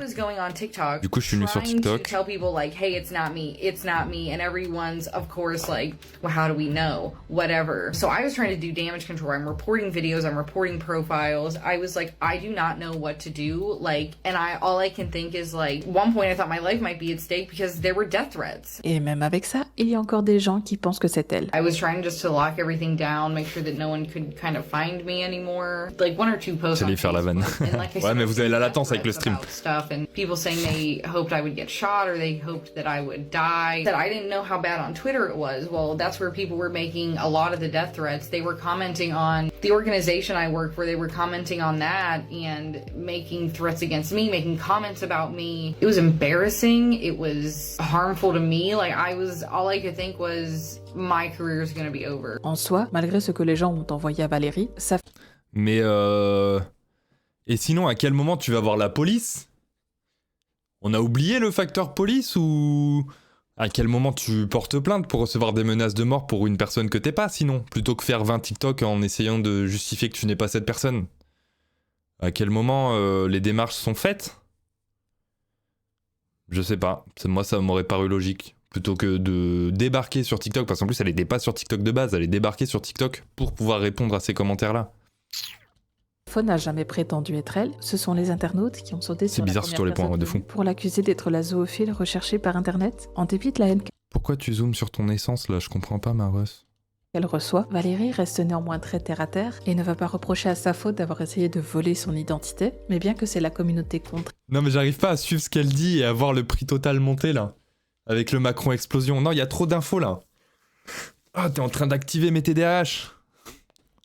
Du coup, je suis venu sur TikTok. Tell people like, hey, it's not me, and everyone's of course like, well, how do we know? Whatever. So I was trying to do damage control. I'm reporting videos. I'm reporting profiles. I was like, I do not know what to do. Like, and all I can think is like, one point I thought my life might be at stake because there were death threats. Et même avec ça, il y a encore des gens qui pensent que c'est elle. I was trying just to lock everything down, make sure that no one could kind of find me anymore. Like one or two posts. J'allais faire la vanne. Ouais, mais vous avez la latence avec le stream. Stuff and people saying they hoped I would get shot or they hoped that I would die. That I didn't know how bad on Twitter it was. Well, that's where people were making a lot of the death threats. They were commenting on the organization I work for. They were commenting on that and making threats against me, making comments about me. It was embarrassing. It was harmful to me. Like all I could think was my career is going to be over. En soi, malgré ce que les gens ont envoyé à Valérie, ça... Mais et sinon, à quel moment tu vas voir la police? On a oublié le facteur police ou... À quel moment tu portes plainte pour recevoir des menaces de mort pour une personne que t'es pas, sinon? Plutôt que faire 20 TikTok en essayant de justifier que tu n'es pas cette personne. À quel moment les démarches sont faites? Je sais pas. Moi, ça m'aurait paru logique. Plutôt que de débarquer sur TikTok, parce qu'en plus elle était pas sur TikTok de base, elle est débarquée sur TikTok pour pouvoir répondre à ces commentaires-là. Sappho n'a jamais prétendu être elle, ce sont les internautes qui ont sauté sur la première sur les points de fond. Pour l'accuser d'être la zoophile recherchée par internet, en dépit de la haine Pourquoi tu zoomes sur ton essence là? Je comprends pas, Maros. qu'elle reçoit, Valérie reste néanmoins très terre-à-terre et ne va pas reprocher à Sappho d'avoir essayé de voler son identité, mais bien que c'est la communauté contre. Non mais j'arrive pas à suivre ce qu'elle dit et à voir le prix total monter là. Avec le Macron explosion. Non, il y a trop d'infos là. Ah, t'es en train d'activer mes TDAH.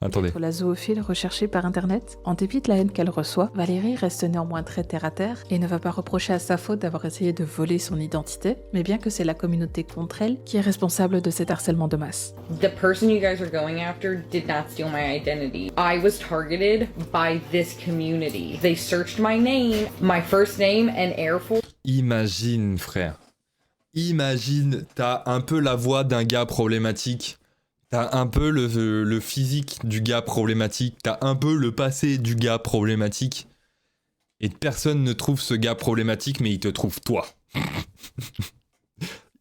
Attendez. La zoophile recherchée par internet, en dépit de la haine qu'elle reçoit, Valérie reste néanmoins très terre-à-terre et ne va pas reprocher à Sappho d'avoir essayé de voler son identité, mais bien que c'est la communauté contre elle qui est responsable de cet harcèlement de masse. The person you guys are going after did not steal my identity. I was targeted by this community. They searched my name, my first name and Air Force. Imagine, frère. Imagine, t'as un peu la voix d'un gars problématique. T'as un peu le physique du gars problématique, t'as un peu le passé du gars problématique, et personne ne trouve ce gars problématique, mais il te trouve toi.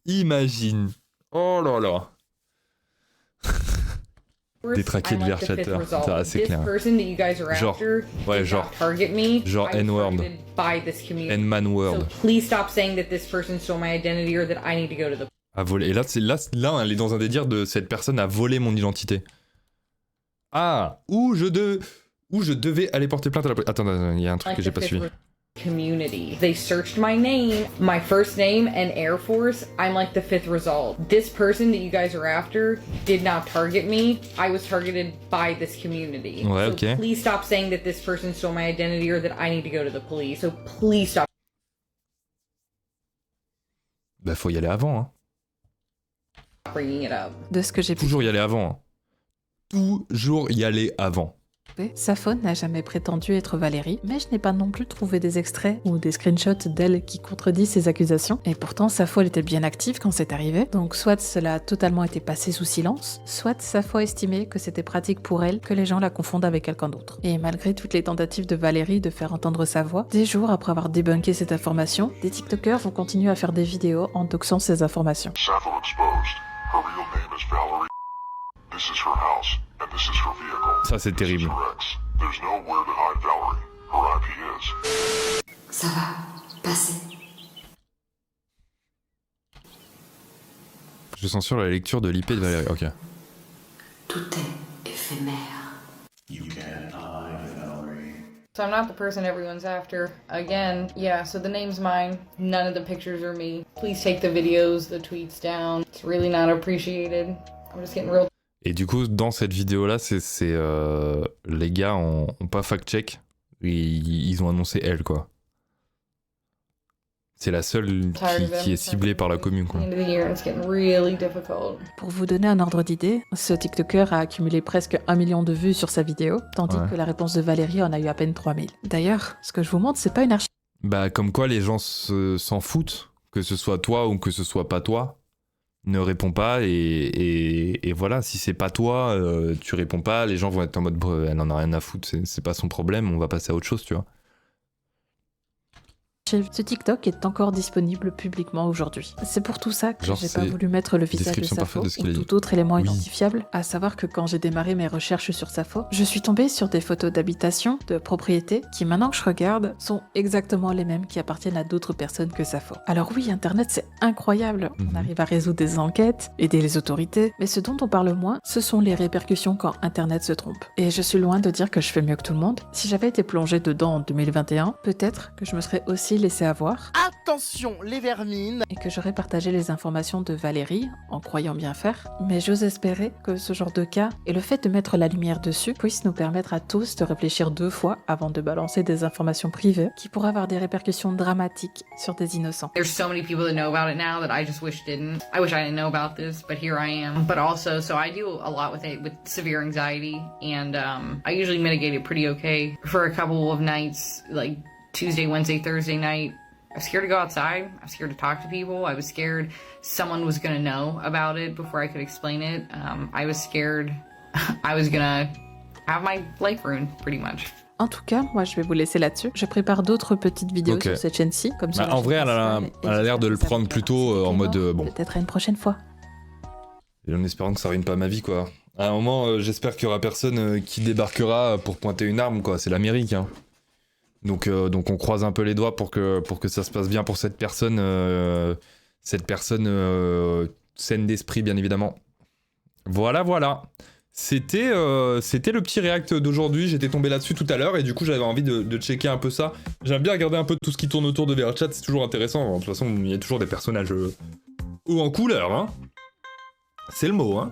Imagine. Oh là là. Détraquer I'm le like the fifth VRchatter, result. ça c'est This clair. person that you guys are Genre, after ouais, did genre. not target me. Genre I was N-word. targeted by this community. N-man So world. please stop saying that this person stole my identity or that I need to go to the À voler. Et là, elle est dans un délire de cette personne a volé mon identité. Ah, où je devais aller porter plainte à la police. Attends, il y a un truc que j'ai pas suivi. community. They searched my name, my first name, and Air Force. I'm like the fifth result. This person that you guys are after did not target me. I was targeted by this community. Ouais, so ok. please stop saying that this person stole my identity or that I need to go to the police. So please stop. Bah, faut y aller avant, hein. Bringing it up. De ce que j'ai pu Toujours y aller avant. Hein. Toujours y aller avant. trouver, Sappho n'a jamais prétendu être Valérie, mais je n'ai pas non plus trouvé des extraits ou des screenshots d'elle qui contredisent ces accusations. Et pourtant, Sappho elle était bien active quand c'est arrivé, donc soit cela a totalement été passé sous silence, soit Sappho a estimé que c'était pratique pour elle que les gens la confondent avec quelqu'un d'autre. Et malgré toutes les tentatives de Valérie de faire entendre sa voix, des jours après avoir débunké cette information, des TikTokers vont continuer à faire des vidéos en doxant ces informations. Sappho exposed. Her real name is Valerie. This is her house, and this is her vehicle. Ça, c'est terrible. Her ex. There's nowhere to hide Valerie. Her IP is. Ça va passer. Je censure la lecture de l'IP de Valérie. Ok. Tout est éphémère. So I'm not the person everyone's after. Again, yeah, so the name's mine. None of the pictures are me. Please take the videos, the tweets down. It's really not appreciated. I'm just getting real. Et du coup, dans cette vidéo-là, les gars ont pas fact-check. Ils ont annoncé elle, quoi. C'est la seule qui est ciblée par la commune, quoi. Pour vous donner un ordre d'idée, ce TikToker a accumulé presque 1 million de vues sur sa vidéo, tandis que la réponse de Valérie en a eu à peine 3000. D'ailleurs, ce que je vous montre, c'est pas une archive. Bah, comme quoi les gens s'en foutent, que ce soit toi ou que ce soit pas toi. Ne réponds pas et voilà, si c'est pas toi, tu réponds pas, les gens vont être en mode elle en a rien à foutre, c'est pas son problème, on va passer à autre chose, tu vois. Ce TikTok est encore disponible publiquement aujourd'hui. C'est pour tout ça que Genre, j'ai pas voulu mettre le visage de Sappho ou tout autre élément identifiable, à savoir que quand j'ai démarré mes recherches sur Sappho, je suis tombée sur des photos d'habitation, de propriétés, qui maintenant que je regarde, sont exactement les mêmes qui appartiennent à d'autres personnes que Sappho. Alors oui, Internet c'est incroyable, on arrive à résoudre des enquêtes, aider les autorités, mais ce dont on parle moins, ce sont les répercussions quand Internet se trompe. Et je suis loin de dire que je fais mieux que tout le monde. Si j'avais été plongée dedans en 2021, peut-être que je me serais aussi laissé avoir. Attention les vermines. Et que j'aurais partagé les informations de Valérie en croyant bien faire. Mais j'ose espérer que ce genre de cas et le fait de mettre la lumière dessus puisse nous permettre à tous de réfléchir 2 fois avant de balancer des informations privées qui pourraient avoir des répercussions dramatiques sur des innocents. There's so many people that know about it now that I just wish didn't. I wish I didn't know about this, but here I am. But also, so I deal a lot with severe anxiety, and I usually mitigate it pretty okay. For a couple of nights, like Tuesday, Wednesday, Thursday night, I was scared to go outside. I was scared to talk to people. I was scared someone was gonna know about it before I could explain it. I was scared I was gonna have my life ruined, pretty much. En tout cas, moi je vais vous laisser là-dessus. Je prépare d'autres petites vidéos sur cette chaîne-ci. Comme ça, en vrai, elle a l'air de le prendre plutôt en mode bon. Peut-être à une prochaine fois. Et en espérant que ça ruine pas ma vie, quoi. À un moment, j'espère qu'il y aura personne qui débarquera pour pointer une arme, quoi. C'est l'Amérique, hein. Donc on croise un peu les doigts pour que ça se passe bien pour cette personne saine d'esprit, bien évidemment. Voilà. C'était le petit react d'aujourd'hui, j'étais tombé là-dessus tout à l'heure et du coup j'avais envie de checker un peu ça. J'aime bien regarder un peu tout ce qui tourne autour de VRChat, c'est toujours intéressant. De toute façon, il y a toujours des personnages ou en couleur, hein. C'est le mot, hein.